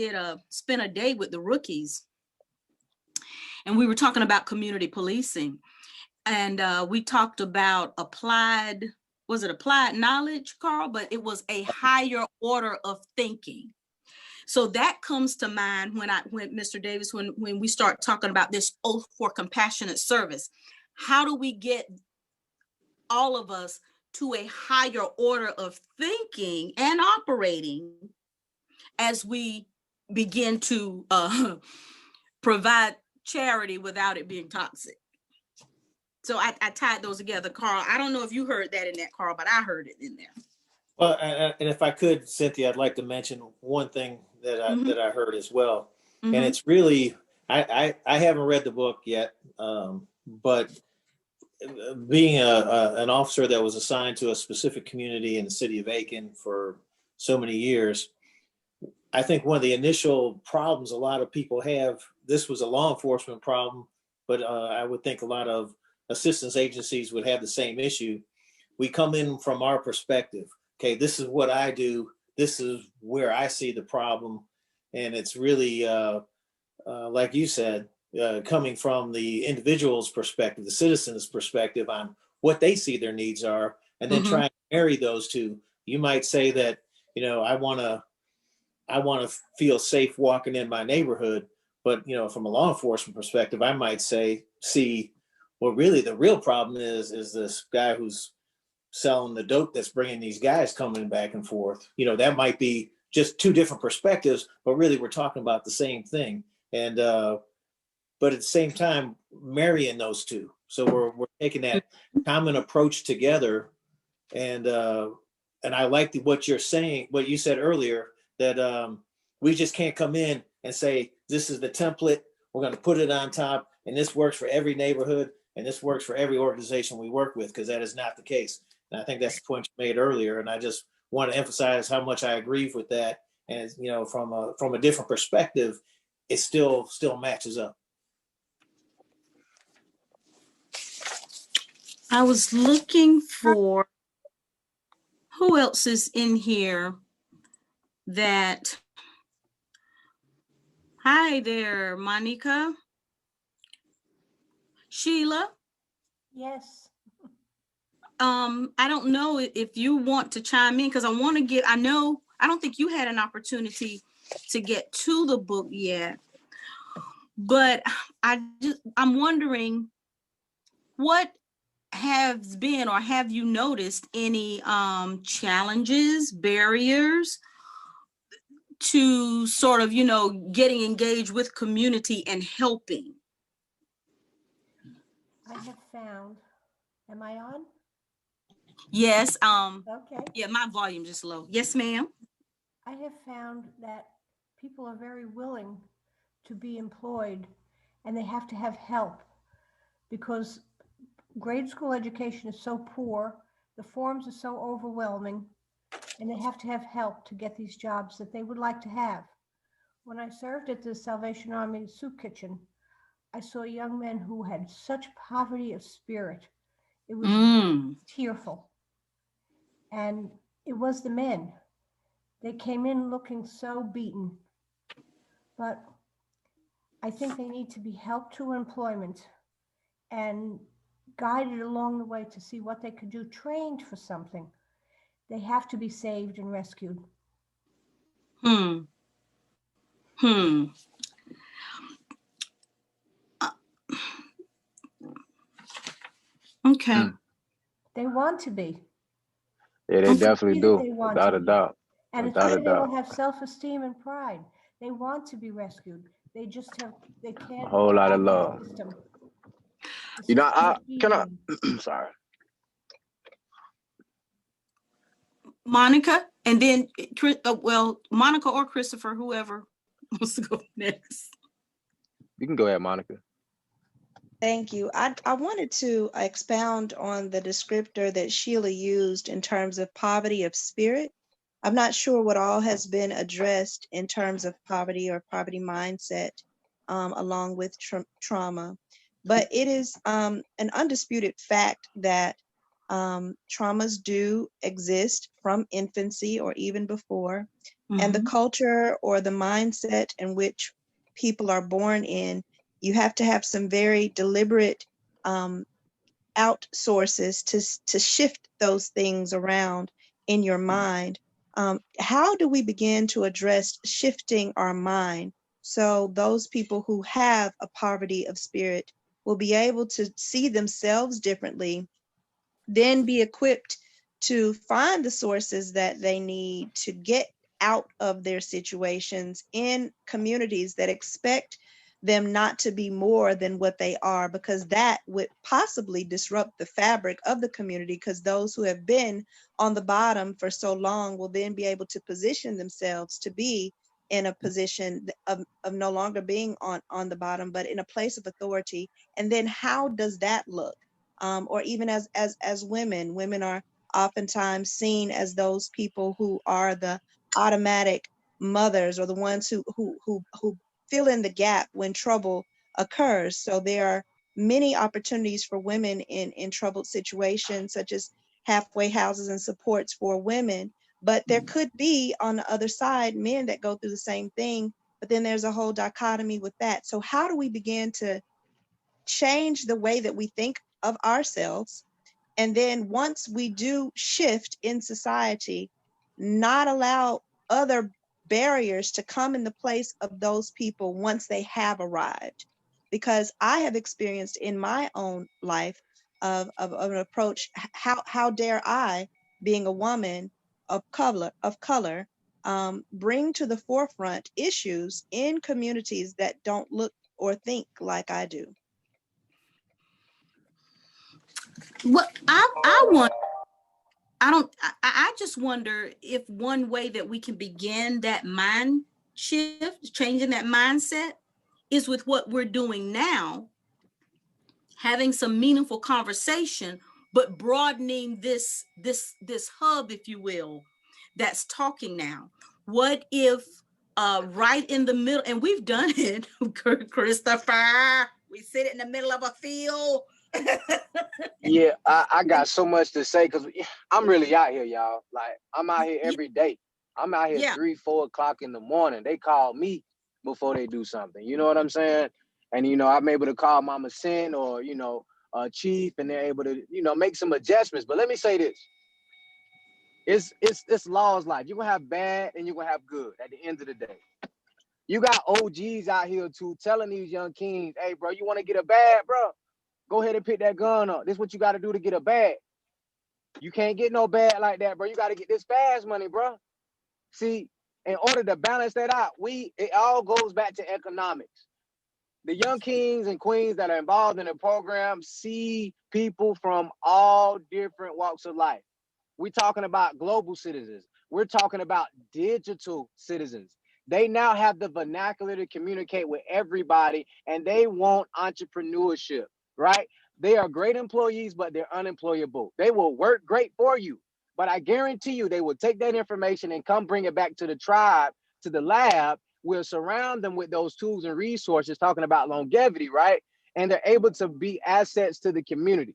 C: spent a day with the rookies, and we were talking about community policing, and we talked about applied knowledge, Carl? But it was a higher order of thinking. So that comes to mind when Mr. Davis, when we start talking about this oath for compassionate service. How do we get all of us to a higher order of thinking and operating as we begin to provide charity without it being toxic? So I tied those together, Carl. I don't know if you heard that in that, Carl, but I heard it in there.
E: Well, and if I could, Cynthia, I'd like to mention one thing that I heard as well, and it's really I haven't read the book yet, but being an officer that was assigned to a specific community in the city of Aiken for so many years, I think one of the initial problems a lot of people have, this was a law enforcement problem, but I would think a lot of assistance agencies would have the same issue. We come in from our perspective. Okay, this is what I do. This is where I see the problem. And it's really, like you said, coming from the individual's perspective, the citizen's perspective on what they see their needs are, and then trying to marry those two. You might say that, I want to feel safe walking in my neighborhood, but, from a law enforcement perspective, I might see, well, really the real problem is this guy who's selling the dope that's bringing these guys coming back and forth. That might be just two different perspectives, but really we're talking about the same thing. And but at the same time, marrying those two. So we're taking that common approach together. And I like what you're saying, what you said earlier, that we just can't come in and say, this is the template, we're going to put it on top, and this works for every neighborhood, and this works for every organization we work with, because that is not the case. And I think that's the point you made earlier. And I just want to emphasize how much I agree with that. And, from a different perspective, it still matches up.
C: I was looking for who else is in here that, hi there, Monica. Sheila.
L: Yes.
C: I don't know if you want to chime in, because I don't think you had an opportunity to get to the book yet, but I'm wondering, what has been, or have you noticed any challenges, barriers to sort of, getting engaged with community and helping?
L: I have found, am I on?
C: Yes.
L: Okay.
C: Yeah, my volume is low. Yes, ma'am.
L: I have found that people are very willing to be employed, and they have to have help, because grade school education is so poor, the forms are so overwhelming, and they have to have help to get these jobs that they would like to have. When I served at the Salvation Army soup kitchen, I saw young men who had such poverty of spirit. It was tearful. And it was the men. They came in looking so beaten. But I think they need to be helped to employment and guided along the way to see what they could do, trained for something. They have to be saved and rescued.
C: Okay.
L: They want to be.
F: Yeah, they
L: You can
F: definitely
L: see that
F: do,
L: they want
F: without
L: to
F: a
L: be.
F: doubt.
L: And it's
F: Without a
L: where they
F: doubt.
L: will have self-esteem and pride. They want to be rescued. They
F: A
L: can't
F: whole lot of
L: fight
F: love.
L: the system. The
F: You know,
L: system
F: I
L: is
F: can I
L: beating them.
F: sorry.
C: Monica, and then Monica or Christopher, whoever wants to go next.
F: You can go ahead, Monica.
M: Thank you. I wanted to expound on the descriptor that Sheila used in terms of poverty of spirit. I'm not sure what all has been addressed in terms of poverty or poverty mindset, along with trauma, but it is an undisputed fact that traumas do exist from infancy or even before, and the culture or the mindset in which people are born in, you have to have some very deliberate outsources to shift those things around in your mind. How do we begin to address shifting our mind so those people who have a poverty of spirit will be able to see themselves differently, then be equipped to find the sources that they need to get out of their situations in communities that expect them not to be more than what they are, because that would possibly disrupt the fabric of the community, because those who have been on the bottom for so long will then be able to position themselves to be in a position of no longer being on the bottom, but in a place of authority. And then how does that look? Or even as women are oftentimes seen as those people who are the automatic mothers, or the ones who fill in the gap when trouble occurs. So there are many opportunities for women in troubled situations, such as halfway houses and supports for women. But there could be on the other side men that go through the same thing, but then there's a whole dichotomy with that. So how do we begin to change the way that we think of ourselves? And then once we do shift in society, not allow other barriers to come in the place of those people once they have arrived. Because I have experienced in my own life of an approach, how dare I, being a woman of color, bring to the forefront issues in communities that don't look or think like I do.
C: What I want, I just wonder if one way that we can begin that mind shift, changing that mindset, is with what we're doing now, having some meaningful conversation, but broadening this hub, if you will, that's talking now. What if right in the middle, and we've done it, Christopher, we sit in the middle of a field.
F: Yeah, I got so much to say because I'm really out here, y'all. Like, I'm out here every day. I'm out here 3-4 o'clock in the morning. They call me before they do something. You know what I'm saying? And, I'm able to call Mama Sin or, Chief, and they're able to, make some adjustments. But let me say this. It's law's life. You're going to have bad and you're going to have good at the end of the day. You got OGs out here, too, telling these young kings, hey, bro, you want to get a bag, bro? Go ahead and pick that gun up. This is what you got to do to get a bag. You can't get no bag like that, bro. You got to get this fast money, bro. See, in order to balance that out, it all goes back to economics. The young kings and queens that are involved in the program see people from all different walks of life. We're talking about global citizens. We're talking about digital citizens. They now have the vernacular to communicate with everybody, and they want entrepreneurship, right? They are great employees, but they're unemployable. They will work great for you, but I guarantee you they will take that information and come bring it back to the tribe, to the lab. We'll surround them with those tools and resources, talking about longevity, right? And they're able to be assets to the community.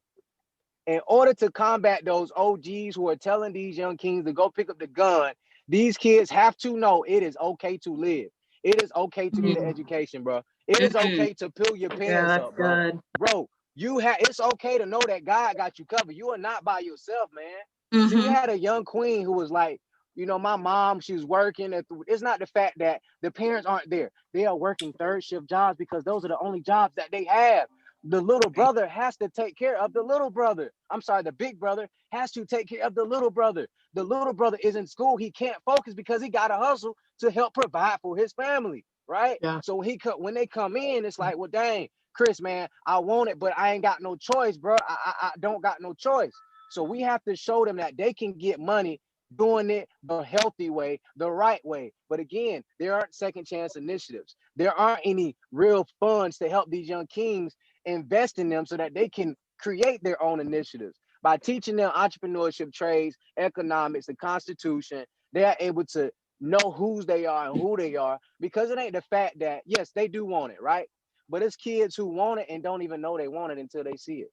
F: In order to combat those OGs who are telling these young kings to go pick up the gun, these kids have to know it is okay to live. It is okay to get an education, bro. It is okay to pull your pants up, bro.
G: Good.
F: Bro, it's okay to know that God got you covered. You are not by yourself, man. See, we had a young queen who was like, my mom, she was working. It's not the fact that the parents aren't there. They are working third shift jobs because those are the only jobs that they have. the little brother has to take care of the little brother. I'm sorry, the big brother has to take care of the little brother. The little brother is in school. He can't focus because he got to hustle to help provide for his family, right?
B: Yeah.
F: So when they come in, it's like, well, dang, Chris, man, I want it, but I ain't got no choice, bro. I don't got no choice. So we have to show them that they can get money doing it the healthy way, the right way. But again, there aren't second chance initiatives. There aren't any real funds to help these young kings invest in them so that they can create their own initiatives. By teaching them entrepreneurship, trades, economics, the Constitution, they are able to know whose they are and who they are, because it ain't the fact that, yes, they do want it, right? But it's kids who want it and don't even know they want it until they see it.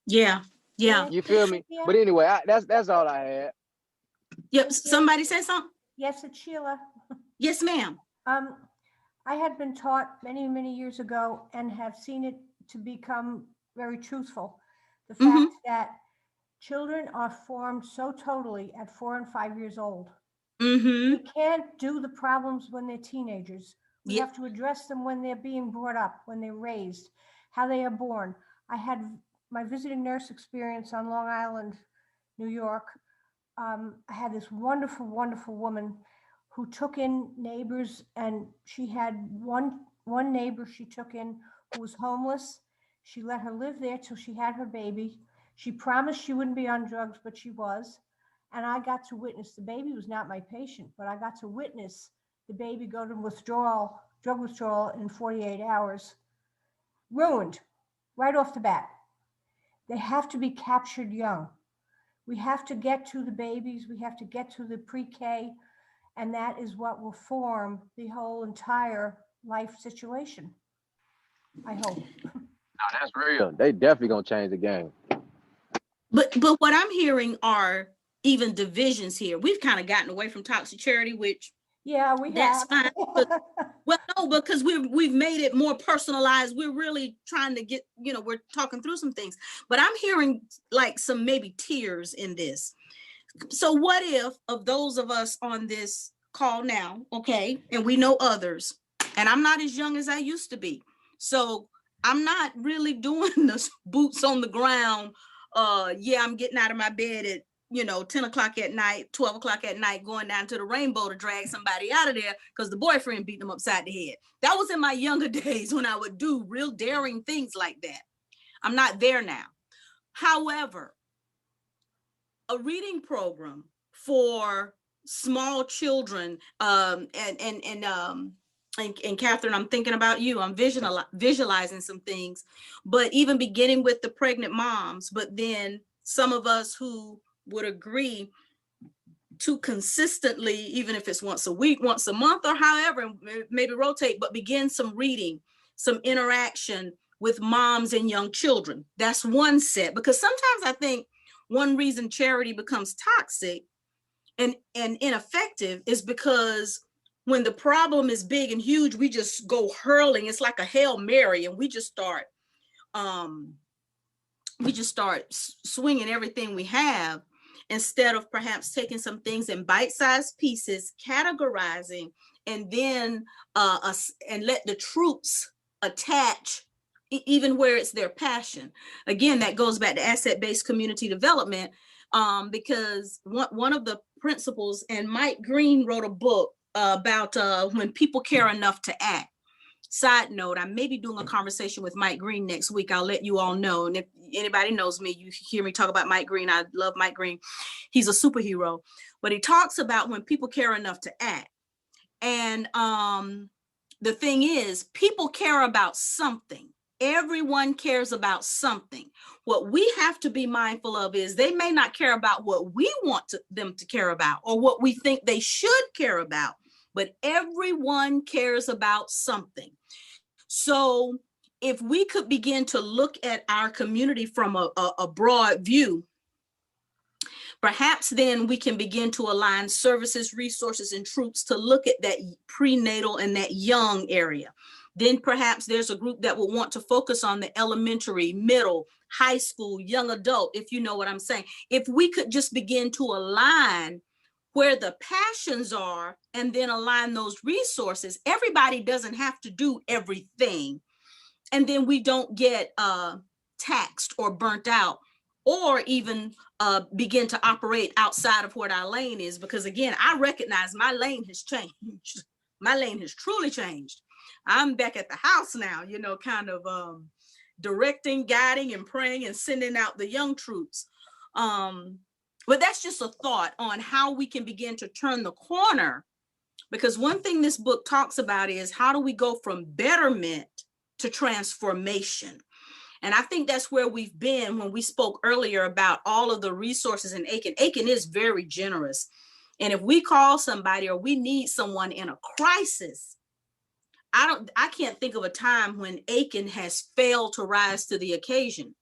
C: Yeah. Yeah.
F: You feel me?
L: Yeah.
F: But anyway, that's all I had.
C: Yep. Somebody say something?
L: Yes, it's Sheila.
C: Yes, ma'am.
L: I had been taught many, many years ago and have seen it to become very truthful. The fact that children are formed so totally at 4 and 5 years old. We can't do the problems when they're teenagers. We have to address them when they're being brought up, when they're raised, how they are born. I had my visiting nurse experience on Long Island, New York. I had this wonderful, wonderful woman who took in neighbors, and she had one neighbor she took in who was homeless. She let her live there till she had her baby. She promised she wouldn't be on drugs, but she was. And I got to witness, the baby was not my patient, but I got to witness the baby go to drug withdrawal in 48 hours. Ruined right off the bat. They have to be captured young. We have to get to the babies. We have to get to the pre-K. And that is what will form the whole entire life situation. I hope.
F: No, that's real. They definitely gonna change the game.
C: But what I'm hearing are even divisions here. We've kind of gotten away from toxic charity, which that's fine. Well, no, because we've made it more personalized. We're really trying to get, we're talking through some things. But I'm hearing like some maybe tears in this. So what if of those of us on this call now, okay, and we know others, and I'm not as young as I used to be, so I'm not really doing the boots on the ground. I'm getting out of my bed at 10 o'clock at night, 12 o'clock at night, going down to the Rainbow to drag somebody out of there because the boyfriend beat them upside the head. That was in my younger days when I would do real daring things like that. I'm not there now. However, a reading program for small children, and Catherine, I'm thinking about you. I'm visualizing some things, but even beginning with the pregnant moms, but then some of us who would agree to consistently, even if it's once a week, once a month, or however, maybe rotate, but begin some reading, some interaction with moms and young children. That's one set, because sometimes I think one reason charity becomes toxic and ineffective is because when the problem is big and huge, we just go hurling. It's like a Hail Mary, and we just start swinging everything we have, instead of perhaps taking some things in bite-sized pieces, categorizing, and then and let the troops attach even where it's their passion. Again, that goes back to asset-based community development, because one of the principles, and Mike Green wrote a book about when people care enough to act. Side note, I may be doing a conversation with Mike Green next week. I'll let you all know. And if anybody knows me, you hear me talk about Mike Green. I love Mike Green. He's a superhero. But he talks about when people care enough to act. And the thing is, people care about something. Everyone cares about something. What we have to be mindful of is they may not care about what we want them to care about or what we think they should care about, but everyone cares about something. So if we could begin to look at our community from a broad view, perhaps then we can begin to align services, resources, and troops to look at that prenatal and that young area. Then perhaps there's a group that will want to focus on the elementary, middle, high school, young adult, if you know what I'm saying. If we could just begin to align where the passions are and then align those resources, everybody doesn't have to do everything. and then we don't get taxed or burnt out, or even begin to operate outside of what our lane is. Because again, I recognize my lane has changed. My lane has truly changed. I'm back at the house now, you know, kind of directing, guiding, and praying and sending out the young troops. But that's just a thought on how we can begin to turn the corner. Because one thing this book talks about is how do we go from betterment to transformation? And I think that's where we've been when we spoke earlier about all of the resources in Aiken. Aiken is very generous. And if we call somebody or we need someone in a crisis, I can't think of a time when Aiken has failed to rise to the occasion.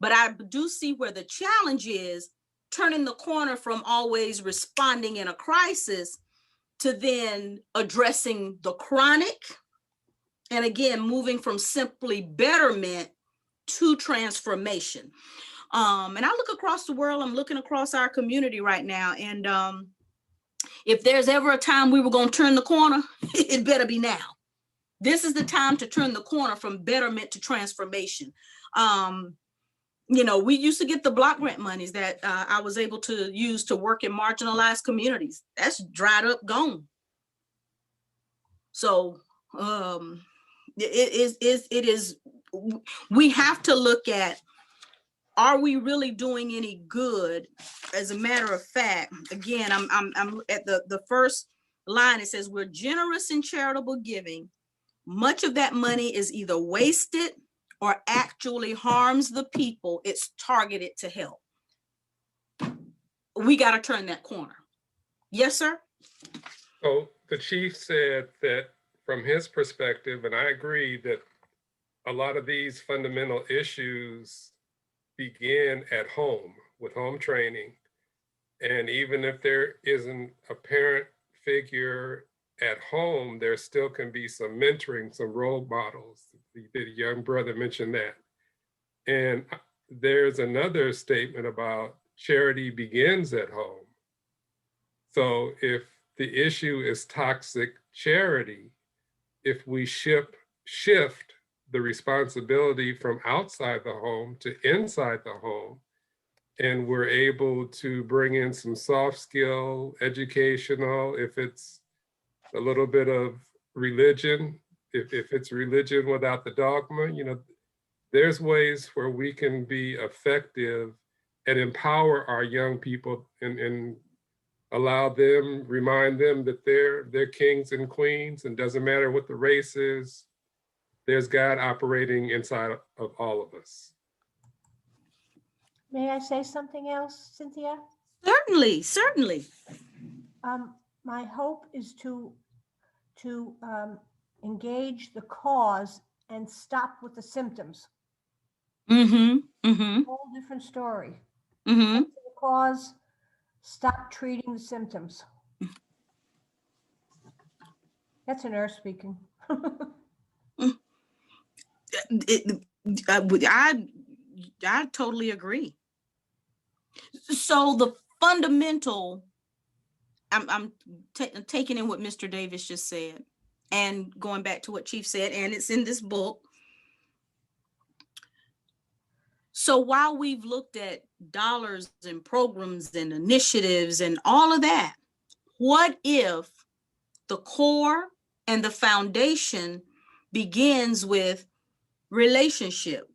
C: But I do see where the challenge is turning the corner from always responding in a crisis to then addressing the chronic. And again, moving from simply betterment to transformation. And I look across the world, I'm looking across our community right now. And if there's ever a time we were going to turn the corner, it better be now. This is the time to turn the corner from betterment to transformation. You know, we used to get the block grant monies that I was able to use to work in marginalized communities. That's dried up, gone. So it is, we have to look at, are we really doing any good? As a matter of fact, again, I'm at the first line. It says, we're generous in charitable giving. Much of that money is either wasted or actually harms the people it's targeted to help. We got to turn that corner. Yes, sir?
K: So the chief said that from his perspective, and I agree, that a lot of these fundamental issues begin at home with home training. And even if there isn't a parent figure at home, there still can be some mentoring, some role models. The young brother mentioned that. And there's another statement about charity begins at home. So if the issue is toxic charity, if we shift the responsibility from outside the home to inside the home, and we're able to bring in some soft skill, educational, if it's a little bit of religion, if it's religion without the dogma, you know, there's ways where we can be effective and empower our young people and allow them, remind them that they're kings and queens, and doesn't matter what the race is, there's God operating inside of all of us.
L: May I say something else, Cynthia?
C: Certainly, certainly.
L: My hope is to engage the cause and stop with the symptoms. Whole different story. The cause, stop treating the symptoms. That's a nurse speaking.
C: I totally agree. So the fundamental, I'm taking in what Mr. Davis just said and going back to what Chief said, and it's in this book. So while we've looked at dollars and programs and initiatives and all of that, what if the core and the foundation begins with relationship?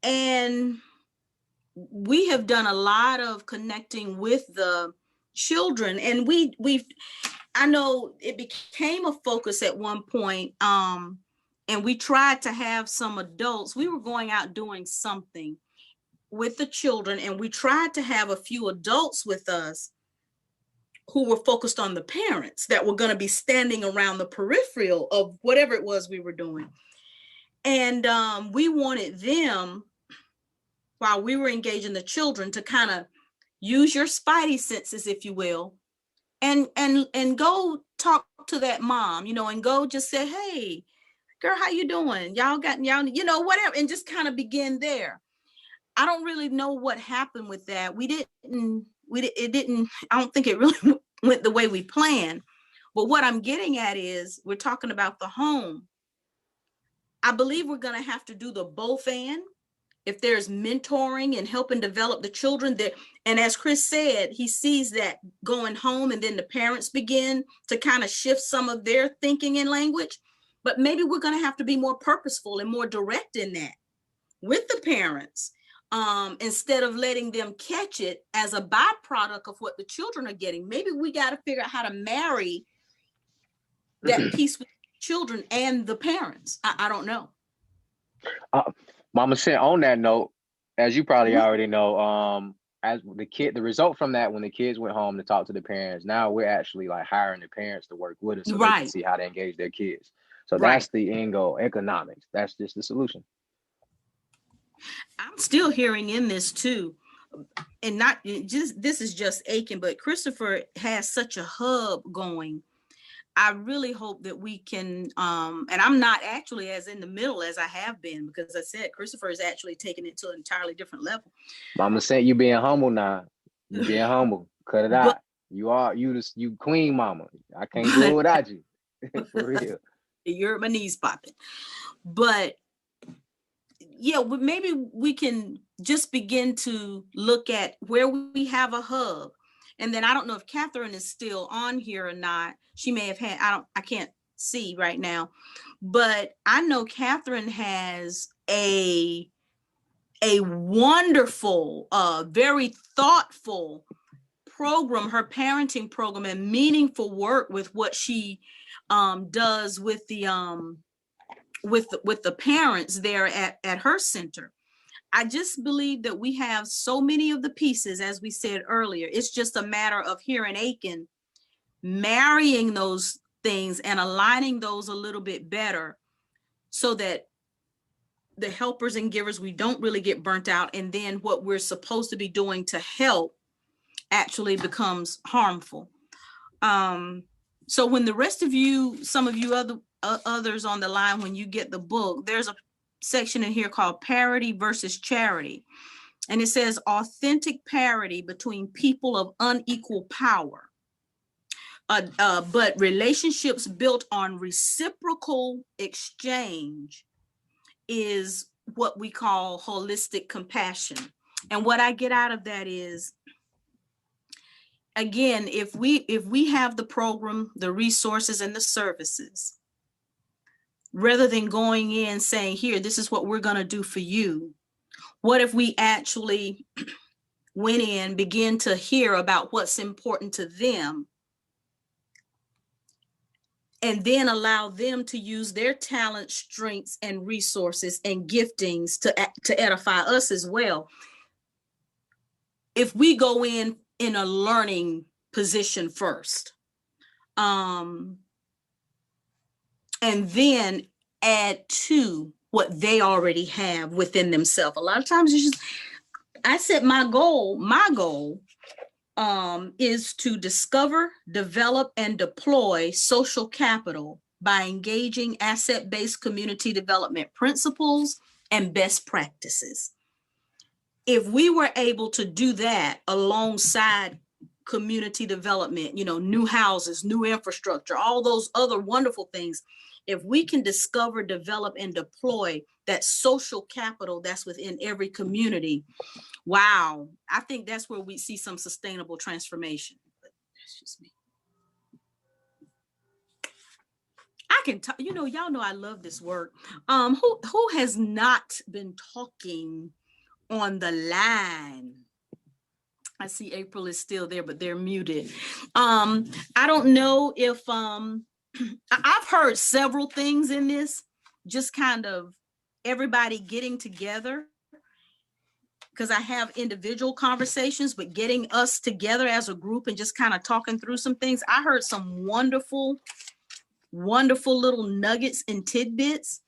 C: And we have done a lot of connecting with the children, and I know it became a focus at one point, and we tried to have some adults. We were going out doing something with the children, and we tried to have a few adults with us who were focused on the parents that were going to be standing around the peripheral of whatever it was we were doing. And we wanted them, while we were engaging the children, to kind of use your spidey senses, if you will, and go talk to that mom, you know, and go just say, hey, girl, how you doing? Y'all, you know, whatever, and just kind of begin there. I don't really know what happened with that. I don't think it really went the way we planned. But what I'm getting at is, we're talking about the home. I believe we're going to have to do the both and. If there's mentoring and helping develop the children there, and as Chris said, he sees that going home, and then the parents begin to kind of shift some of their thinking and language. But maybe we're going to have to be more purposeful and more direct in that with the parents, instead of letting them catch it as a byproduct of what the children are getting. Maybe we got to figure out how to marry that piece with children and the parents. I don't know.
F: Mama said on that note, as you probably already know, as the result from that, when the kids went home to talk to the parents, now we're actually like hiring the parents to work with us so they can see how to engage their kids. So that's the end goal, economics. That's just the solution.
C: I'm still hearing in this too, and not just, this is just Aiken, but Christopher has such a hub going. I really hope that we can, and I'm not actually as in the middle as I have been, because I said Christopher is actually taking it to an entirely different level.
F: Mama said you being humble now. You being humble. Cut it out. You queen mama. I can't do it without you. For real.
C: You're my knees popping. But yeah, maybe we can just begin to look at where we have a hub. And then I don't know if Catherine is still on here or not. She may have had, I can't see right now, but I know Catherine has a wonderful, very thoughtful program, her parenting program, and meaningful work with what she does with the parents there at her center. I just believe that we have so many of the pieces, as we said earlier. It's just a matter of here in Aiken marrying those things and aligning those a little bit better so that the helpers and givers, we don't really get burnt out. And then what we're supposed to be doing to help actually becomes harmful. So when the rest of you, some of you others on the line, when you get the book, there's a section in here called Parity versus Charity. And it says authentic parity between people of unequal power. But relationships built on reciprocal exchange is what we call holistic compassion. And what I get out of that is, again, if we have the program, the resources, and the services, rather than going in saying, here, this is what we're going to do for you, what if we actually went in, begin to hear about what's important to them, and then allow them to use their talent, strengths, and resources and giftings to edify us as well. If we go in a learning position first, and then add to what they already have within themselves. A lot of times it's just, I said my goal is to discover, develop, and deploy social capital by engaging asset-based community development principles and best practices. If we were able to do that alongside community development, new houses, new infrastructure, all those other wonderful things, if we can discover, develop, and deploy that social capital that's within every community, wow, I think that's where we see some sustainable transformation. But that's just me. I can talk, y'all know I love this work. Who has not been talking on the line? I see April is still there, but they're muted. I don't know if I've heard several things in this, just kind of everybody getting together, because I have individual conversations, but getting us together as a group and just kind of talking through some things. I heard some wonderful, wonderful little nuggets and tidbits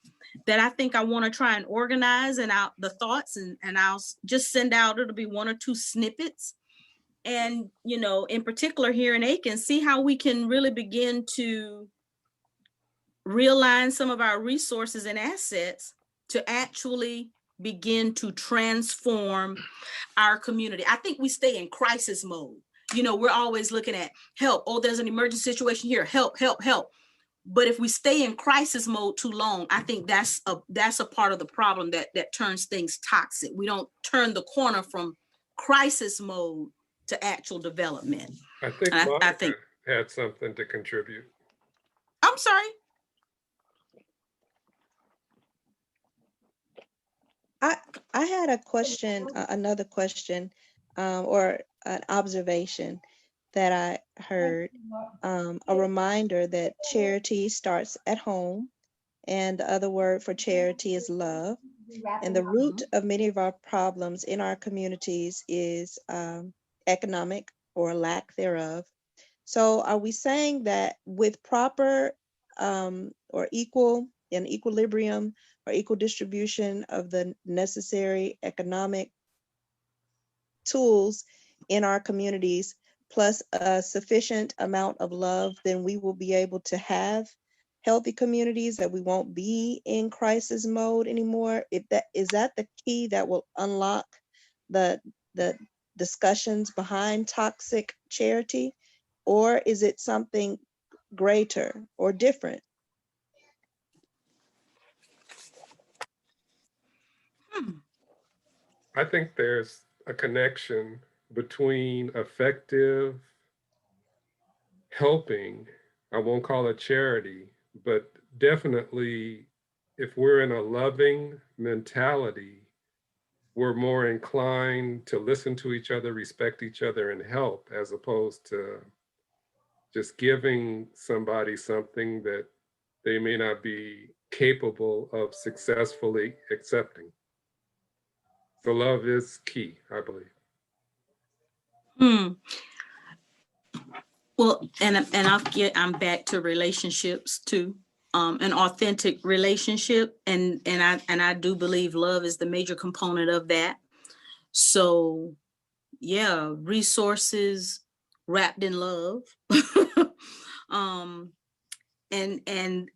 C: that I think I want to try and organize and out the thoughts, and I'll just send out, it'll be 1 or 2 snippets. And, in particular here in Aiken, see how we can really begin to realign some of our resources and assets to actually begin to transform our community. I think we stay in crisis mode. We're always looking at help. Oh, there's an emergency situation here. Help, help, help. But if we stay in crisis mode too long, I think that's a part of the problem that turns things toxic. We don't turn the corner from crisis mode to actual development.
K: I think
C: And
K: Monica
C: I think
K: had something to contribute.
C: I'm sorry.
M: I had a question, another question, or an observation that I heard. A reminder that charity starts at home, and the other word for charity is love. And the root of many of our problems in our communities is economic or lack thereof. So are we saying that with proper or equal and equilibrium or equal distribution of the necessary economic tools in our communities, plus a sufficient amount of love, then we will be able to have healthy communities, that we won't be in crisis mode anymore? Is that the key that will unlock the discussions behind toxic charity, or is it something greater or different?
K: I think there's a connection between effective helping, I won't call it charity, but definitely if we're in a loving mentality, we're more inclined to listen to each other, respect each other, and help, as opposed to just giving somebody something that they may not be capable of successfully accepting. So love is key, I believe.
C: Well, and I'm back to relationships too. An authentic relationship, and I do believe love is the major component of that. So yeah, resources wrapped in love. And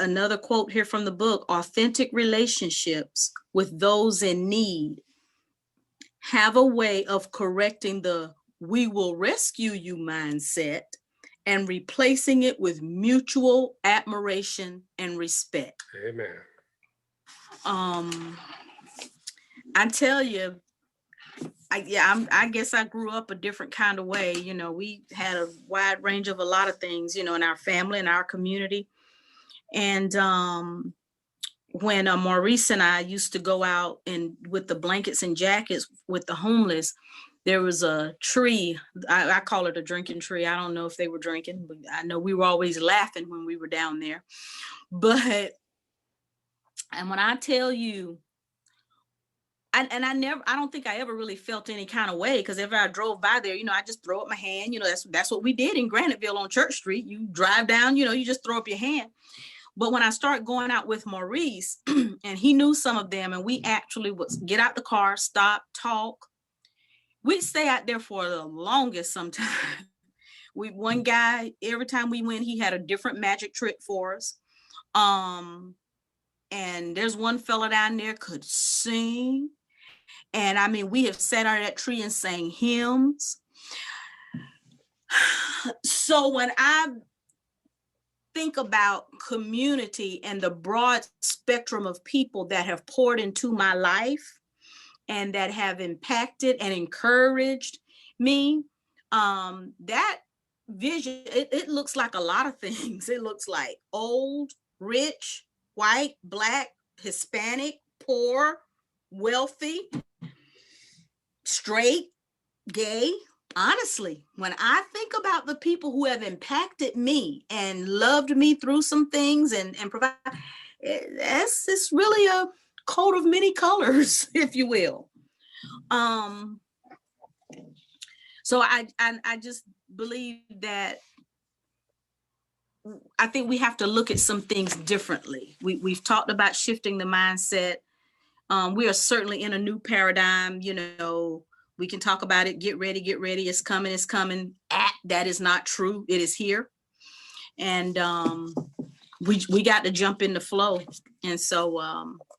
C: another quote here from the book: authentic relationships with those in need have a way of correcting the "we will rescue you" mindset and replacing it with mutual admiration and respect.
K: Amen.
C: I tell you, I guess I grew up a different kind of way. You know, we had a wide range of a lot of things, you know, in our family, in our community. And when Maurice and I used to go out and with the blankets and jackets with the homeless, there was a tree. I call it a drinking tree. I don't know if they were drinking, but I know we were always laughing when we were down there. And when I tell you, I don't think I ever really felt any kind of way, because if I drove by there, you know, I just throw up my hand. You know, that's what we did in Graniteville on Church Street. You drive down, you know, you just throw up your hand. But when I started going out with Maurice, and he knew some of them, and we actually would get out the car, stop, talk. We'd stay out there for the longest sometimes. One guy, every time we went, he had a different magic trick for us. And there's one fella down there could sing. And I mean, we have sat under that tree and sang hymns. So when I think about community and the broad spectrum of people that have poured into my life and that have impacted and encouraged me, that vision, it looks like a lot of things. It looks like old, rich, white, black, Hispanic, poor, wealthy, straight, gay. Honestly, when I think about the people who have impacted me and loved me through some things and provide, it's really a coat of many colors, if you will. So I just believe that I think we have to look at some things differently. We've talked about shifting the mindset. We are certainly in a new paradigm. You know, we can talk about it. Get ready. It's coming. It's coming. That is not true. It is here. And we got to jump in the flow. And so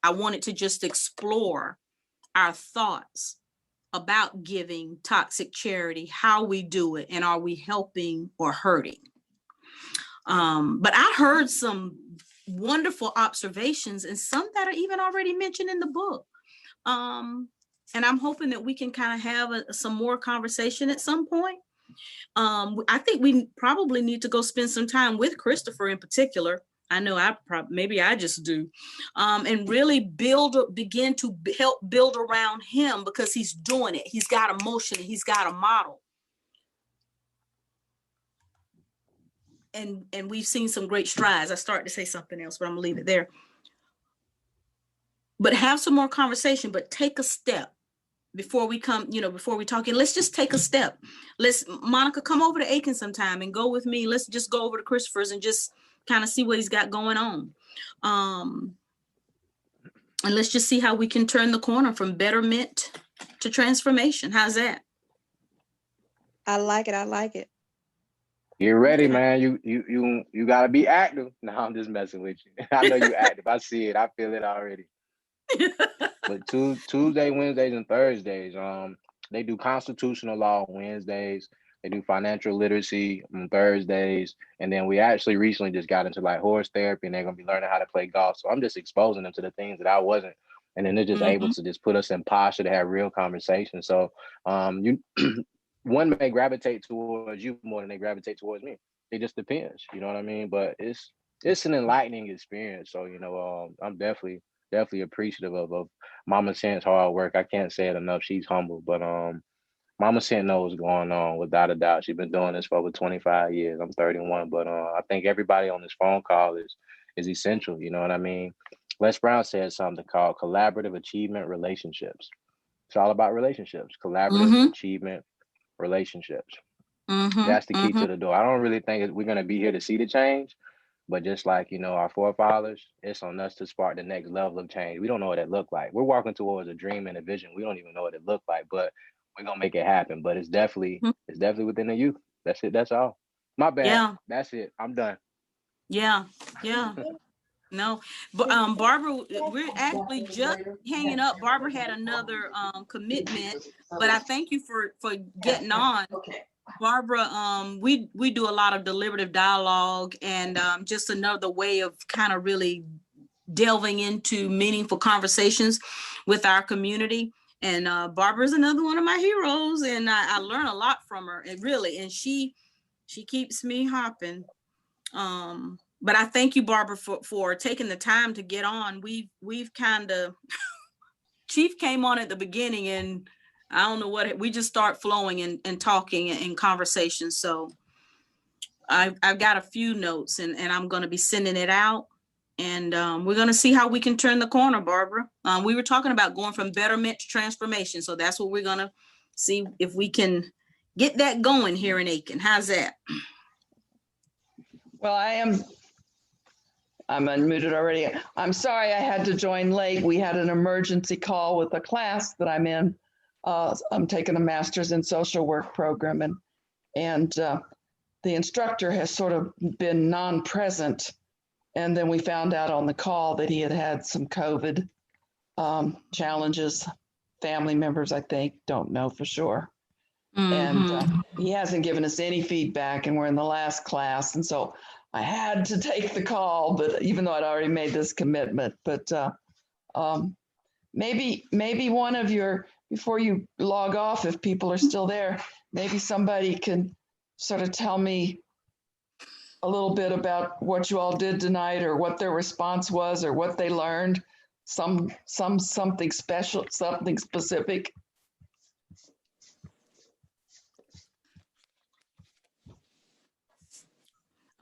C: I wanted to just explore our thoughts about giving toxic charity, how we do it, and are we helping or hurting? But I heard some wonderful observations and some that are even already mentioned in the book. And I'm hoping that we can kind of have some more conversation at some point. I think we probably need to go spend some time with Christopher in particular. I know maybe I just do, and really begin to help build around him, because he's doing it. He's got a motion, he's got a model. And we've seen some great strides. I started to say something else, but I'm gonna leave it there. But have some more conversation, but take a step before we come, before we talk. And let's just take a step. Monica, come over to Aiken sometime and go with me. Let's just go over to Christopher's and just kind of see what he's got going on. And let's just see how we can turn the corner from betterment to transformation. How's that?
M: I like it. I like it.
F: Get ready, man. You gotta be active. No, I'm just messing with you. I know you're active. I see it. I feel it already. But Tuesday, Wednesdays, and Thursdays, they do constitutional law on Wednesdays. They do financial literacy on Thursdays. And then we actually recently just got into like horse therapy, and they're gonna be learning how to play golf. So I'm just exposing them to the things that I wasn't. And then they're just able to just put us in posture to have real conversations. So one may gravitate towards you more than they gravitate towards me. It just depends, you know what I mean? But it's an enlightening experience. So, I'm definitely appreciative of Mama Sent's hard work. I can't say it enough. She's humble, but Mama Sent knows what's going on without a doubt. She's been doing this for over 25 years. I'm 31, but I think everybody on this phone call is essential. You know what I mean? Les Brown said something called collaborative achievement relationships. It's all about relationships, collaborative achievement relationships. That's the key to the door. I don't really think we're going to be here to see the change, but just like, our forefathers, it's on us to spark the next level of change. We don't know what it looked like. We're walking towards a dream and a vision. We don't even know what it looked like, but we're going to make it happen. But it's definitely within the youth. That's it. That's all. My bad. Yeah. That's it. I'm done.
C: Yeah. No, but Barbara, we're actually just hanging up. Barbara had another commitment, but I thank you for getting on. Barbara, we do a lot of deliberative dialogue, and just another way of kind of really delving into meaningful conversations with our community. And Barbara's another one of my heroes, and I learn a lot from her, and she keeps me hopping. But I thank you, Barbara, for taking the time to get on. We've kind of, Chief came on at the beginning, and I don't know what, we just start flowing and talking and conversation. So I've got a few notes, and I'm going to be sending it out, and we're going to see how we can turn the corner, Barbara. We were talking about going from betterment to transformation. So that's what we're going to see if we can get that going here in Aiken. How's that?
N: Well, I'm unmuted already. I'm sorry I had to join late. We had an emergency call with a class that I'm in. I'm taking a master's in social work program, and the instructor has sort of been non-present. And then we found out on the call that he had some COVID challenges. Family members, I think, don't know for sure. And he hasn't given us any feedback, and we're in the last class. And so I had to take the call, but even though I'd already made this commitment, but maybe one of your, before you log off, if people are still there, maybe somebody can sort of tell me a little bit about what you all did tonight, or what their response was, or what they learned, something special, something specific.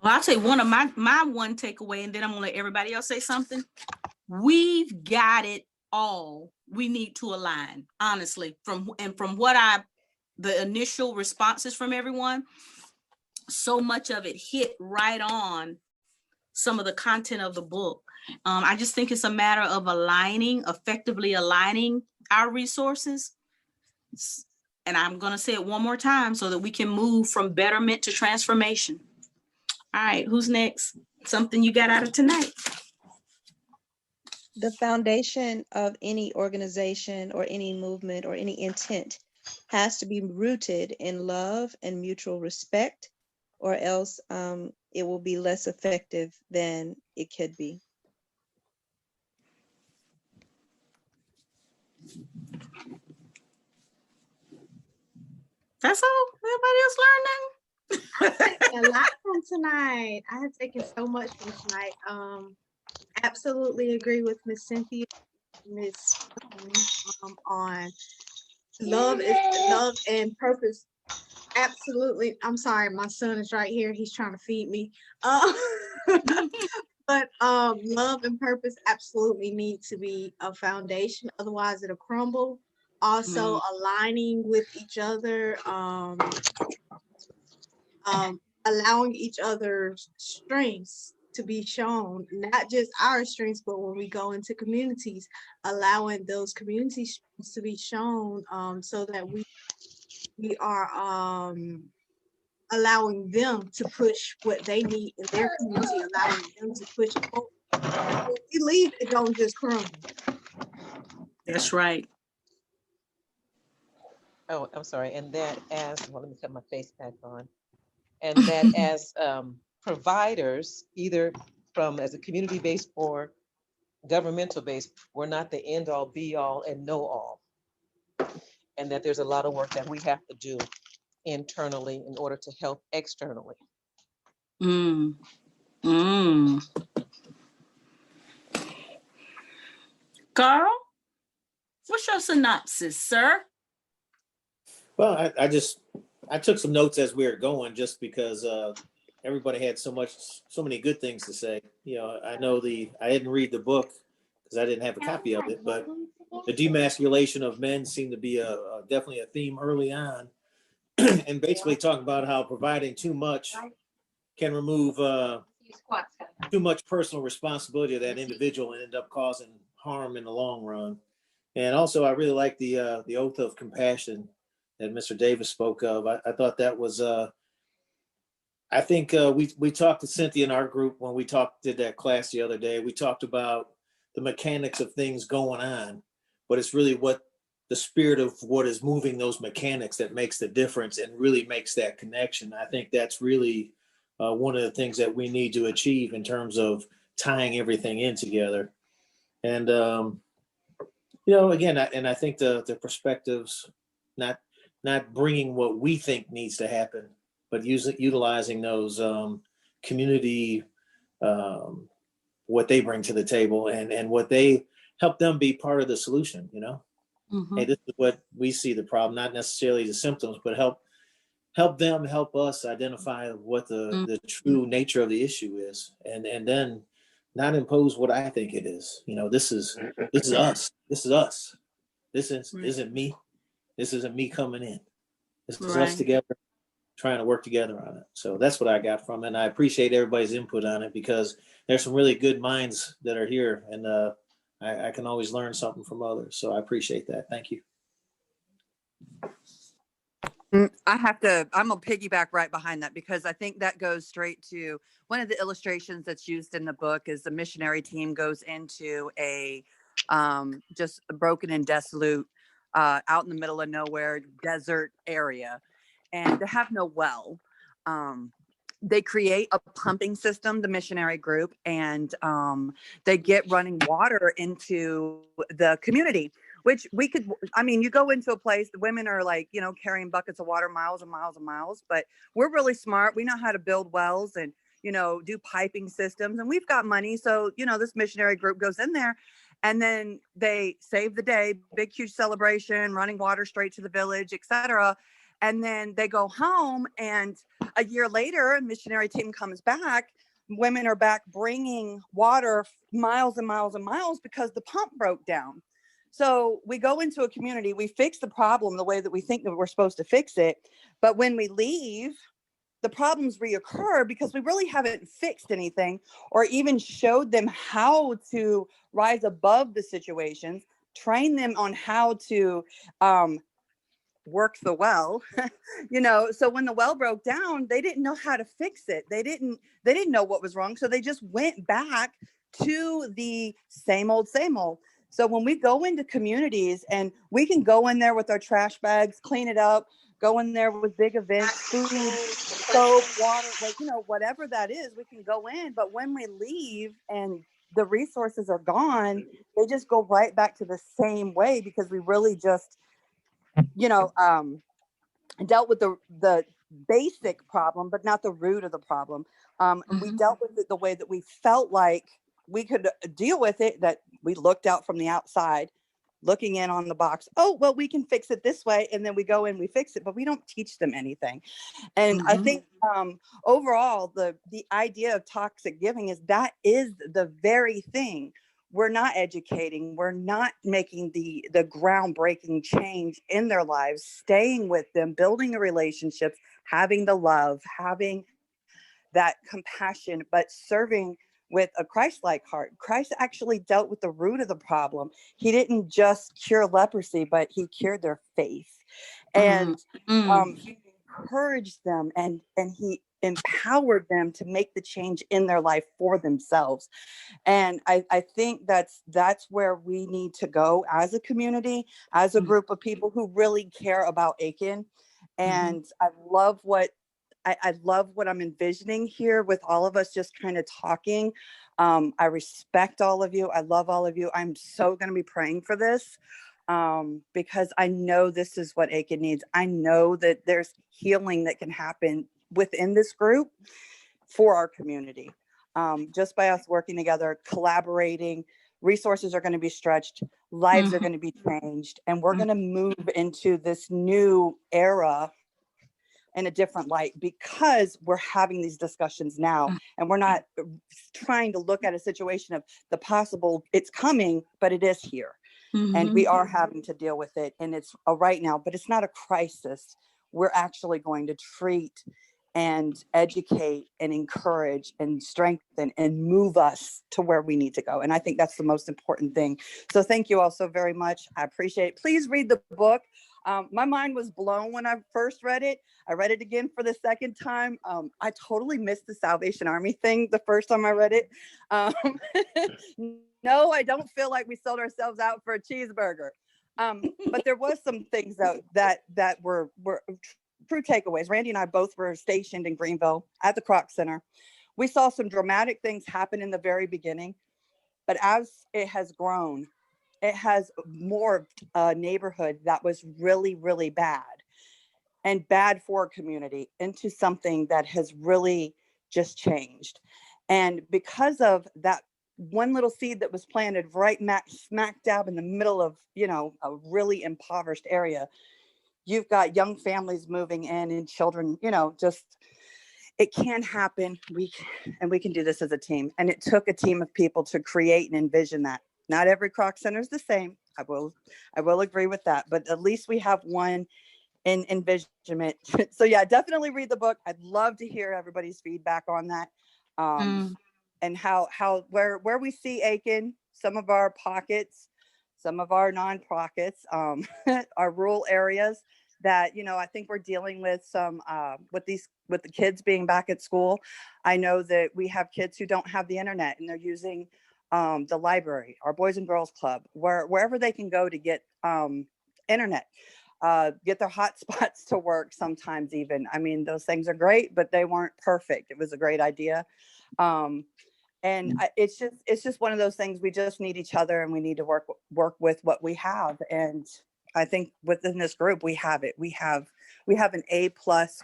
C: Well, I'll say one of my one takeaway, and then I'm gonna let everybody else say something. We've got it all. We need to align, honestly, from what the initial responses from everyone, so much of it hit right on some of the content of the book. I just think it's a matter of effectively aligning our resources. And I'm gonna say it one more time so that we can move from betterment to transformation. All right, who's next? Something you got out of tonight?
M: The foundation of any organization or any movement or any intent has to be rooted in love and mutual respect, or else it will be less effective than it could be.
C: That's all? Everybody else learning?
I: A lot from tonight. I have taken so much from tonight. Absolutely agree with Miss Cynthia, Miss on love and purpose. Absolutely. I'm sorry, my son is right here. He's trying to feed me. But love and purpose absolutely need to be a foundation. Otherwise, it'll crumble. Also, aligning with each other, allowing each other's strengths to be shown, not just our strengths, but when we go into communities, allowing those community strengths to be shown, so that we are allowing them to push what they need in their community, allowing them to push it forward. If we leave, it don't just crumble.
C: That's right.
B: Oh, I'm sorry. And that as, well, let me cut my face back on. And that as providers, either from as a community-based or governmental-based, we're not the end all be all and know all. And that there's a lot of work that we have to do internally in order to help externally.
C: Carl, what's your synopsis, sir?
E: Well, I took some notes as we were going, just because everybody had so many good things to say. You know, I didn't read the book because I didn't have a copy of it, but the demasculation of men seemed to be definitely a theme early on, and basically talking about how providing too much can remove too much personal responsibility of that individual and end up causing harm in the long run. And also, I really like the oath of compassion that Mr. Davis spoke of. I thought that was, I think we talked to Cynthia in our group when we did that class the other day. We talked about the mechanics of things going on, but it's really what the spirit of what is moving those mechanics that makes the difference and really makes that connection. I think that's really one of the things that we need to achieve in terms of tying everything in together. And, again, I think the perspectives, not bringing what we think needs to happen, but utilizing those community, what they bring to the table and what they help them be part of the solution, Hey, this is what we see the problem, not necessarily the symptoms, but help them help us identify what the true nature of the issue is, and then not impose what I think it is. This is us. This is us. This isn't me. This isn't me coming in. This is us together, trying to work together on it. So that's what I got from it. And I appreciate everybody's input on it, because there's some really good minds that are here, and I can always learn something from others. So I appreciate that. Thank you.
H: I'm gonna piggyback right behind that, because I think that goes straight to one of the illustrations that's used in the book is the missionary team goes into a just a broken and desolate out in the middle of nowhere desert area, and they have no well. They create a pumping system, the missionary group, and they get running water into the community, which you go into a place, the women are like, carrying buckets of water miles and miles and miles, but we're really smart. We know how to build wells and, do piping systems, and we've got money. So, this missionary group goes in there, and then they save the day, big, huge celebration, running water straight to the village, etc. And then they go home, and a year later, a missionary team comes back. Women are back bringing water miles and miles and miles because the pump broke down. So we go into a community, we fix the problem the way that we think that we're supposed to fix it. But when we leave, the problems reoccur because we really haven't fixed anything or even showed them how to rise above the situations, train them on how to work the well, so when the well broke down, they didn't know how to fix it. They didn't know what was wrong. So they just went back to the same old. So when we go into communities and we can go in there with our trash bags, clean it up, go in there with big events, food, soap, water, like, you know, whatever that is, we can go in. But when we leave and the resources are gone, they just go right back to the same way, because we really just, you know, dealt with the basic problem, but not the root of the problem. And we dealt with it the way that we felt like we could deal with it, that we looked out from the outside, looking in on the box. Oh, well, we can fix it this way. And then we go in, we fix it, but we don't teach them anything. And I think overall, the idea of toxic giving is that is the very thing. We're not educating. We're not making the groundbreaking change in their lives, staying with them, building the relationships, having the love, having that compassion, but serving with a Christ-like heart. Christ actually dealt with the root of the problem. He didn't just cure leprosy, but he cured their faith. And he encouraged them, and he empowered them to make the change in their life for themselves. And I think that's where we need to go as a community, as a group of people who really care about Aiken. And I love what I'm envisioning here with all of us just kind of talking. I respect all of you. I love all of you. I'm so going to be praying for this because I know this is what Aiken needs. I know that there's healing that can happen within this group for our community. Just by us working together, collaborating, resources are going to be stretched, lives are going to be changed, and we're going to move into this new era in a different light, because we're having these discussions now, and we're not trying to look at a situation of the possible, it's coming, but it is here. And we are having to deal with it, and it's a right now, but it's not a crisis. We're actually going to treat and educate and encourage and strengthen and move us to where we need to go. And I think that's the most important thing. So thank you all so very much. I appreciate it. Please read the book. My mind was blown when I first read it. I read it again for the second time. I totally missed the Salvation Army thing the first time I read it. No, I don't feel like we sold ourselves out for a cheeseburger. But there was some things that were true takeaways. Randy and I both were stationed in Greenville at the Kroc Center. We saw some dramatic things happen in the very beginning, but as it has grown, it has morphed a neighborhood that was really, really bad and bad for a community into something that has really just changed. And because of that one little seed that was planted right smack dab in the middle of, you know, a really impoverished area, you've got young families moving in and children, you know, just, it can happen. We can do this as a team. And it took a team of people to create and envision that. Not every Kroc Center is the same. I will agree with that, but at least we have one in envisionment. So yeah, definitely read the book. I'd love to hear everybody's feedback on that. And where we see Aiken, some of our pockets, some of our non-pockets, our rural areas that, you know, I think we're dealing with some, with the kids being back at school. I know that we have kids who don't have the internet and they're using the library, our Boys and Girls Club, wherever they can go to get internet, get their hotspots to work sometimes even. I mean, those things are great, but they weren't perfect. It was a great idea. And it's just one of those things. We just need each other, and we need to work with what we have. And I think within this group, we have it. We have an A+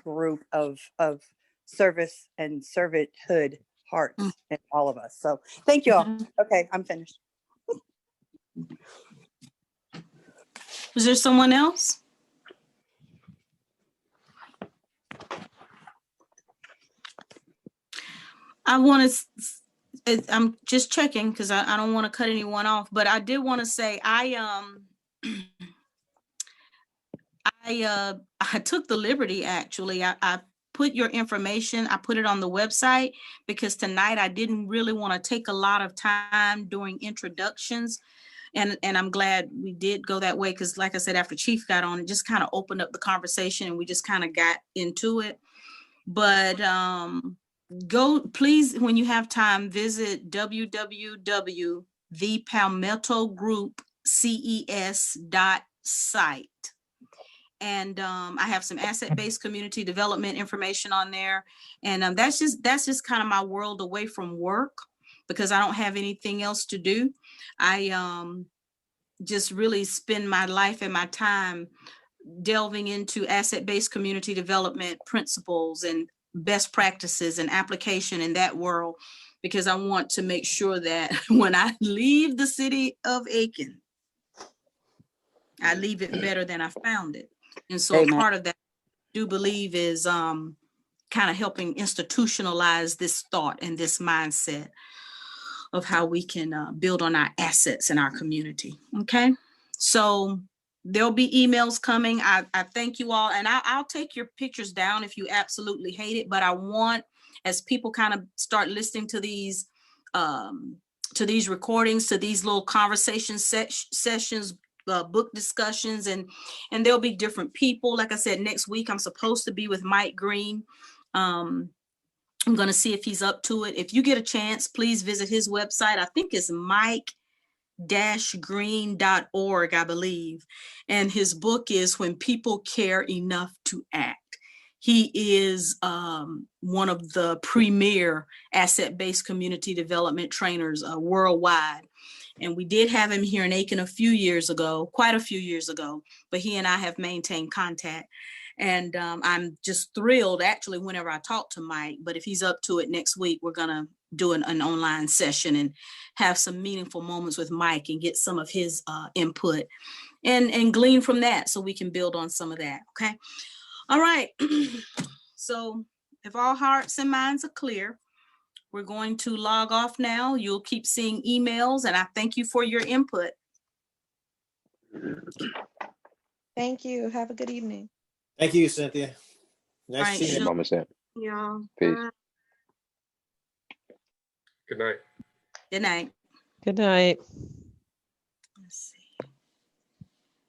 H: group of service and servanthood hearts in all of us. So thank you all. Okay, I'm finished.
C: Was there someone else? I'm just checking because I don't want to cut anyone off, but I did want to say I took the liberty, actually. I put your information, I put it on the website because tonight I didn't really want to take a lot of time doing introductions. And I'm glad we did go that way because, like I said, after Chief got on, it just kind of opened up the conversation and we just kind of got into it. But go, please, when you have time, visit www.thepalmettogroup.ces.site. And I have some asset-based community development information on there. And that's just kind of my world away from work, because I don't have anything else to do. I just really spend my life and my time delving into asset-based community development principles and best practices and application in that world, because I want to make sure that when I leave the city of Aiken, I leave it better than I found it. And so
O: Amen.
C: part of that I do believe is kind of helping institutionalize this thought and this mindset of how we can build on our assets in our community. Okay, so there'll be emails coming. I thank you all, and I'll take your pictures down if you absolutely hate it, but I want, as people kind of start listening to these recordings, to these little conversation sessions, book discussions, and there'll be different people. Like I said, next week I'm supposed to be with Mike Green. I'm going to see if he's up to it. If you get a chance, please visit his website. I think it's mike-green.org, I believe. And his book is When People Care Enough to Act. He is one of the premier asset-based community development trainers worldwide. And we did have him here in Aiken quite a few years ago, but he and I have maintained contact. And I'm just thrilled, actually, whenever I talk to Mike, but if he's up to it next week, we're going to do an online session and have some meaningful moments with Mike and get some of his input and glean from that so we can build on some of that. Okay. All right. So if all hearts and minds are clear, we're going to log off now. You'll keep seeing emails, and I thank you for your input.
M: Thank you. Have a good evening.
E: Thank you, Cynthia. Nice
C: All right,
E: to see you.
F: Mama said.
I: Yeah.
F: Peace.
K: Good night.
C: Good night.
B: Good night.